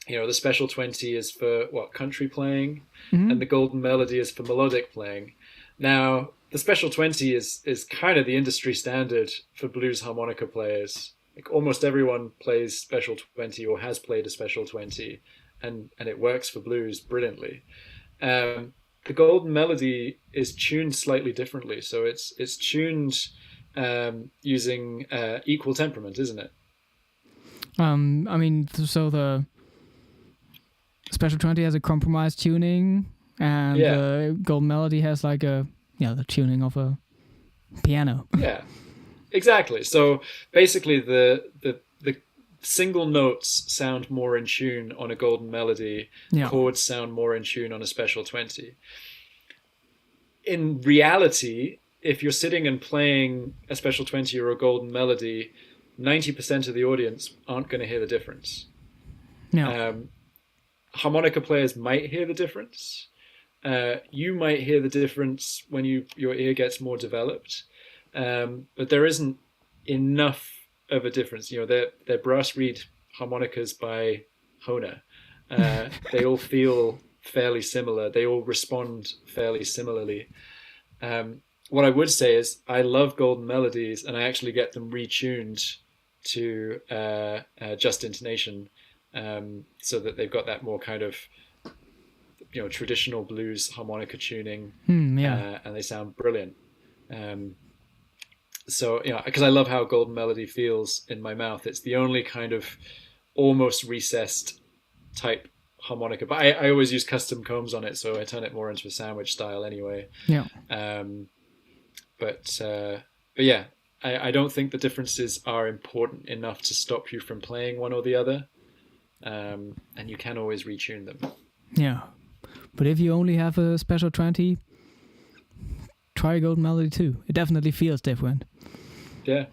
the special 20 is for country playing, and the golden melody is for melodic playing. Now the special 20 is kind of the industry standard for blues harmonica players. Like almost everyone plays special 20 or has played a special 20, and it works for blues brilliantly. The golden melody is tuned slightly differently, so it's tuned using equal temperament, isn't it? I mean, so the special 20 has a compromised tuning, and the golden melody has like the tuning of a piano. Yeah, exactly. So basically, the single notes sound more in tune on a golden melody. Chords sound more in tune on a special 20. In reality, if you're sitting and playing a special 20 or a golden melody, 90% of the audience aren't going to hear the difference. Harmonica players might hear the difference. You might hear the difference when your ear gets more developed, but there isn't enough of a difference. They're brass reed harmonicas by Hohner. They all feel fairly similar. They all respond fairly similarly. What I would say is I love golden melodies, and I actually get them retuned to just intonation, so that they've got that more kind of traditional blues harmonica tuning, and they sound brilliant. So because I love how golden melody feels in my mouth. It's the only kind of almost recessed type harmonica, but I always use custom combs on it, so I turn it more into a sandwich style anyway. But yeah, I don't think the differences are important enough to stop you from playing one or the other, and you can always retune them. Yeah, but if you only have a special 20, try a golden melody too. It definitely feels different. Yeah,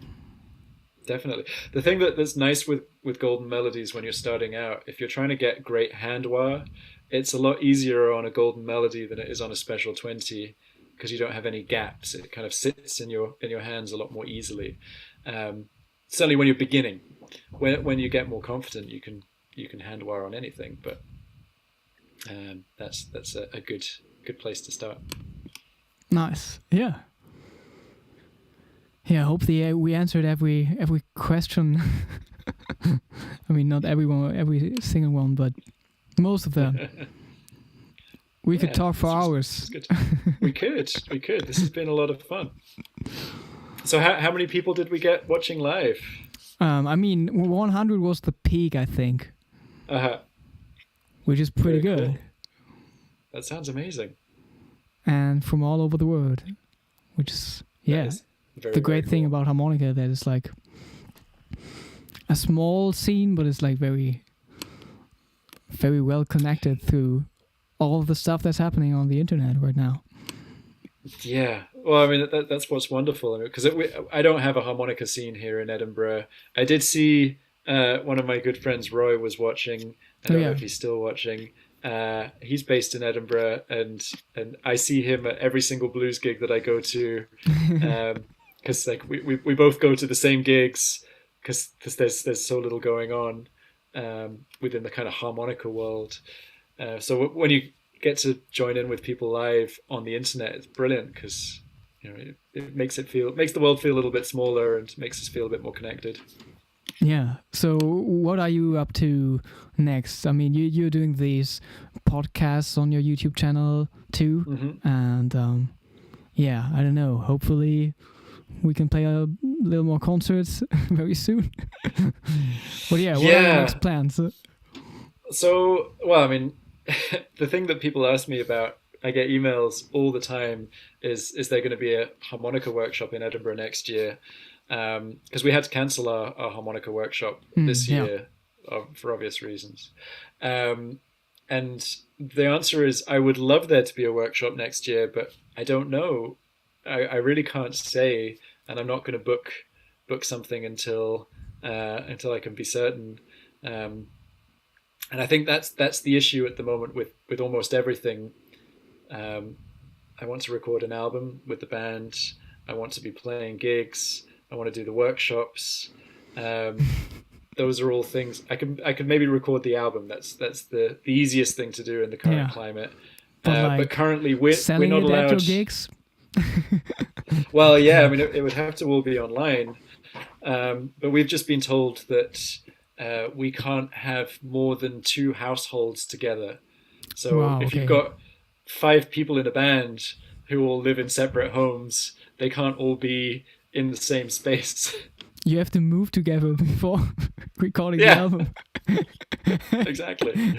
definitely. The thing that's nice with golden melodies when you're starting out, if you're trying to get great hand wah, it's a lot easier on a golden melody than it is on a special 20, because you don't have any gaps. It kind of sits in your hands a lot more easily. Certainly when you're beginning. When you get more confident, you can hand wire on anything. But that's a good place to start. Nice. Yeah. Yeah. Hopefully we answered every question. I mean, not every single one, but most of them. We could talk for hours. Good. We could. This has been a lot of fun. So how many people did we get watching live? I mean, 100 was the peak, I think. Which is pretty good. Cool. That sounds amazing. And from all over the world, which is, the great thing about harmonica, that it's like a small scene, but it's like very, very well connected through all of the stuff that's happening on the internet right now. Yeah, well, I mean that's what's wonderful, because I don't have a harmonica scene here in Edinburgh. I did see one of my good friends, Roy, was watching. I don't know if he's still watching. He's based in Edinburgh, and I see him at every single blues gig that I go to, because like we both go to the same gigs, because there's so little going on within the kind of harmonica world. So when you get to join in with people live on the internet, it's brilliant, because it makes the world feel a little bit smaller and makes us feel a bit more connected. Yeah. So what are you up to next? I mean, you're doing these podcasts on your YouTube channel too, and I don't know. Hopefully, we can play a little more concerts very soon. But what are your next plans? So, well, I mean, the thing that people ask me about, I get emails all the time, is there going to be a harmonica workshop in Edinburgh next year? Because we had to cancel our harmonica workshop this year for obvious reasons. And the answer is, I would love there to be a workshop next year, but I don't know. I really can't say, and I'm not going to book something until I can be certain. And I think that's the issue at the moment with almost everything. I want to record an album with the band. I want to be playing gigs. I want to do the workshops. Those are all things I can maybe record the album. That's the easiest thing to do in the current climate. But currently we're not allowed. At your gigs? Well, yeah. I mean, it would have to all be online. But we've just been told that we can't have more than 2 households together. So if you've got 5 people in a band who all live in separate homes, they can't all be in the same space. You have to move together before recording the album. Exactly.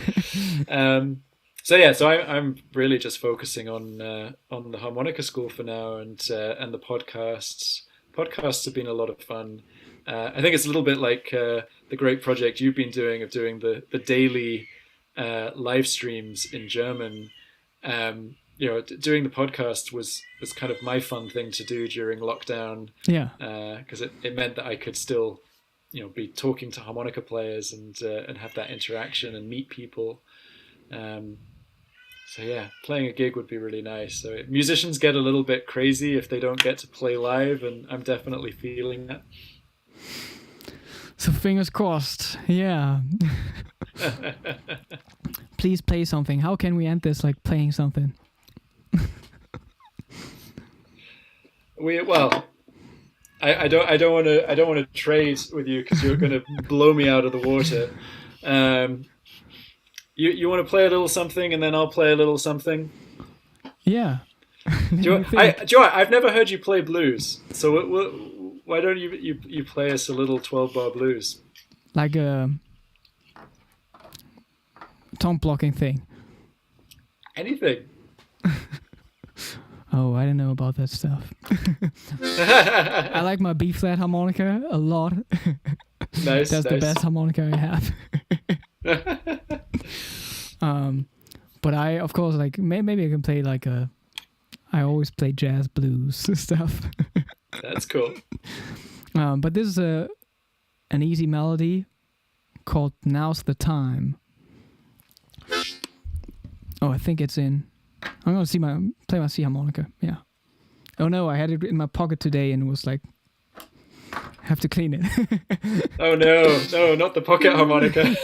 So I'm really just focusing on the harmonica school for now, and the podcasts. Podcasts have been a lot of fun. I think it's a little bit like the great project you've been doing of doing the daily live streams in German. Doing the podcast was kind of my fun thing to do during lockdown. Yeah. Because it meant that I could still, be talking to harmonica players and have that interaction and meet people. So yeah, playing a gig would be really nice. So musicians get a little bit crazy if they don't get to play live, and I'm definitely feeling that. So fingers crossed. Yeah. Please play something. How can we end this like playing something? I don't want to trade with you, because you're going to blow me out of the water. You want to play a little something, and then I'll play a little something. Yeah. I've never heard you play blues, so why don't you play us a little 12-bar blues? Like a tone blocking thing. Anything. Oh, I don't know about that stuff. I like my B flat harmonica a lot. Nice. That's the best harmonica I have. But I, of course, like maybe I can play like I always play jazz blues stuff. That's cool. But this is an easy melody called "Now's the Time." Oh, I think it's in. I'm gonna play my C harmonica. Yeah. Oh no, I had it in my pocket today and was like, have to clean it. Oh no, not the pocket harmonica.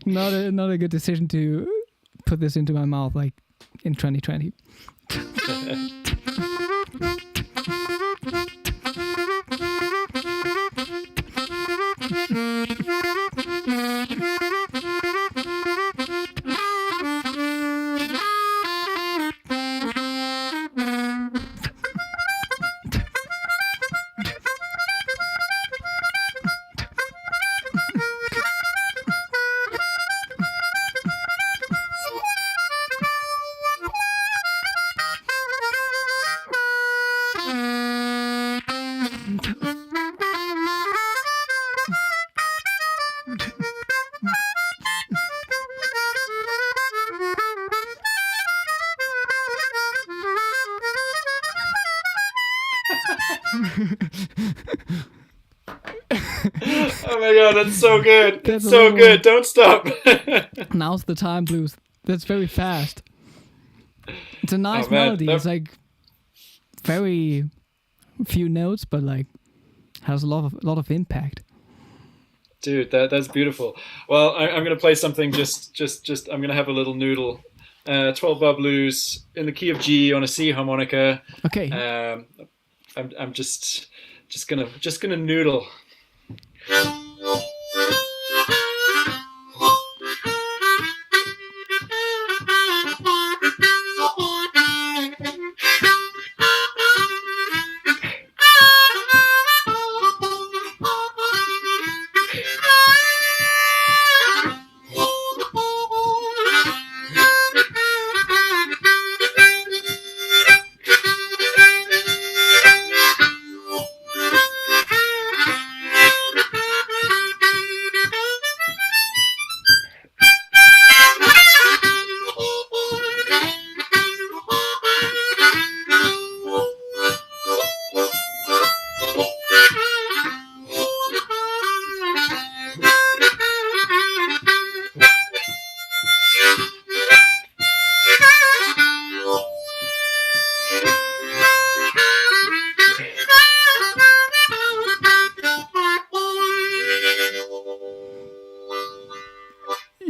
Not a good decision to put this into my mouth like in 2020. Oh my god, that's so good. That's It's so good. Don't stop. Now's the Time blues. That's very fast. It's a nice Oh, man, melody. It's like very few notes, but like has a lot of impact. Dude, that's beautiful. Well, I'm going to play something just I'm going to have a little noodle. 12-bar blues in the key of G on a C harmonica. Okay. I'm just gonna noodle.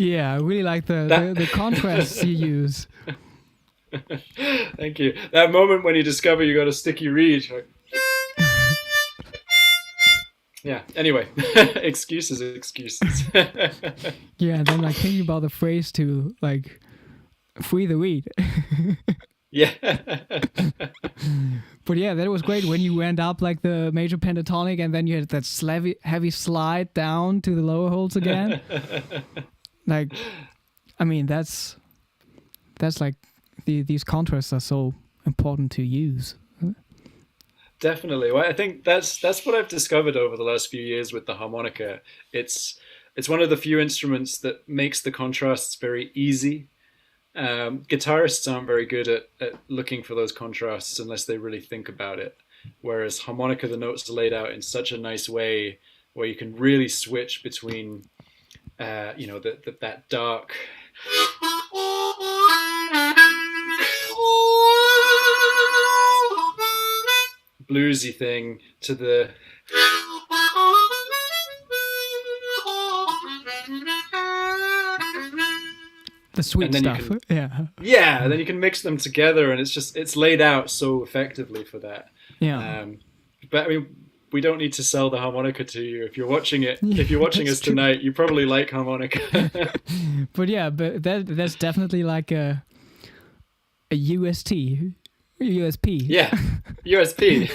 Yeah, I really like the contrasts you use. Thank you. That moment when you discover you got a sticky reed. Like... Yeah. Anyway, excuses. Yeah, and then like thinking about the phrase to like free the reed. Yeah. But yeah, that was great when you went up like the major pentatonic and then you had that heavy slide down to the lower holds again. Like, I mean, that's like these contrasts are so important to use. Definitely. Well, I think that's what I've discovered over the last few years with the harmonica. It's one of the few instruments that makes the contrasts very easy. Guitarists aren't very good at looking for those contrasts unless they really think about it. Whereas harmonica, the notes are laid out in such a nice way where you can really switch between, that dark. Bluesy thing to the sweet stuff. Yeah, and then you can mix them together, and it's laid out so effectively for that. Yeah. But I mean, we don't need to sell the harmonica to you. If you're watching us tonight, you probably like harmonica. But yeah, but that's definitely like a USP. Yeah, USP.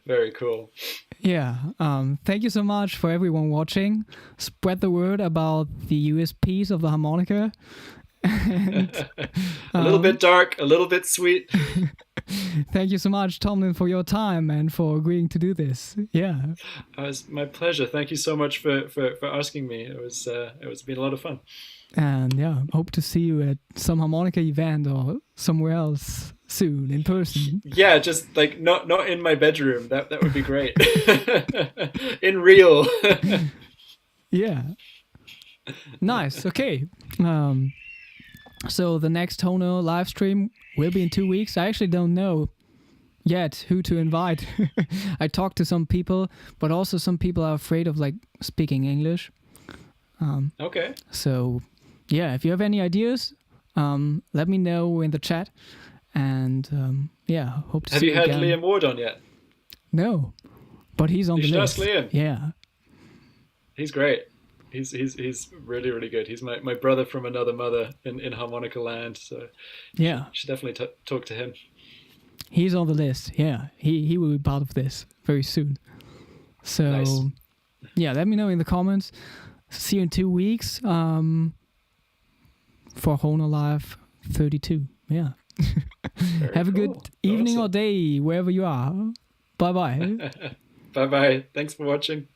Very cool. Yeah. Thank you so much for everyone watching. Spread the word about the USPs of the harmonica. And, A little bit dark, a little bit sweet. thank you so much, Tomlin, for your time and for agreeing to do this. Yeah. It was my pleasure. Thank you so much for asking me. It's been a lot of fun. And yeah, hope to see you at some harmonica event or somewhere else soon in person. Yeah, just like not in my bedroom. That would be great. In real. Yeah. Nice. Okay. So the next Hohner live stream will be in 2 weeks. I actually don't know yet who to invite. I talked to some people, but also some people are afraid of like speaking English. Okay. So yeah, if you have any ideas, let me know in the chat. And yeah, hope to Have see you you had again. Liam Ward on yet? No, but he's on You the should list. ask Liam. Yeah. He's great. He's really, really good. He's my brother from another mother in harmonica land. So Yeah. you should definitely talk to him. He's on the list. Yeah, he will be part of this very soon. So Nice. yeah, let me know in the comments. See you in 2 weeks for Hohner Live 32. Yeah. Have a cool. good evening or Awesome. day wherever you are. Bye bye. Bye bye. Thanks for watching.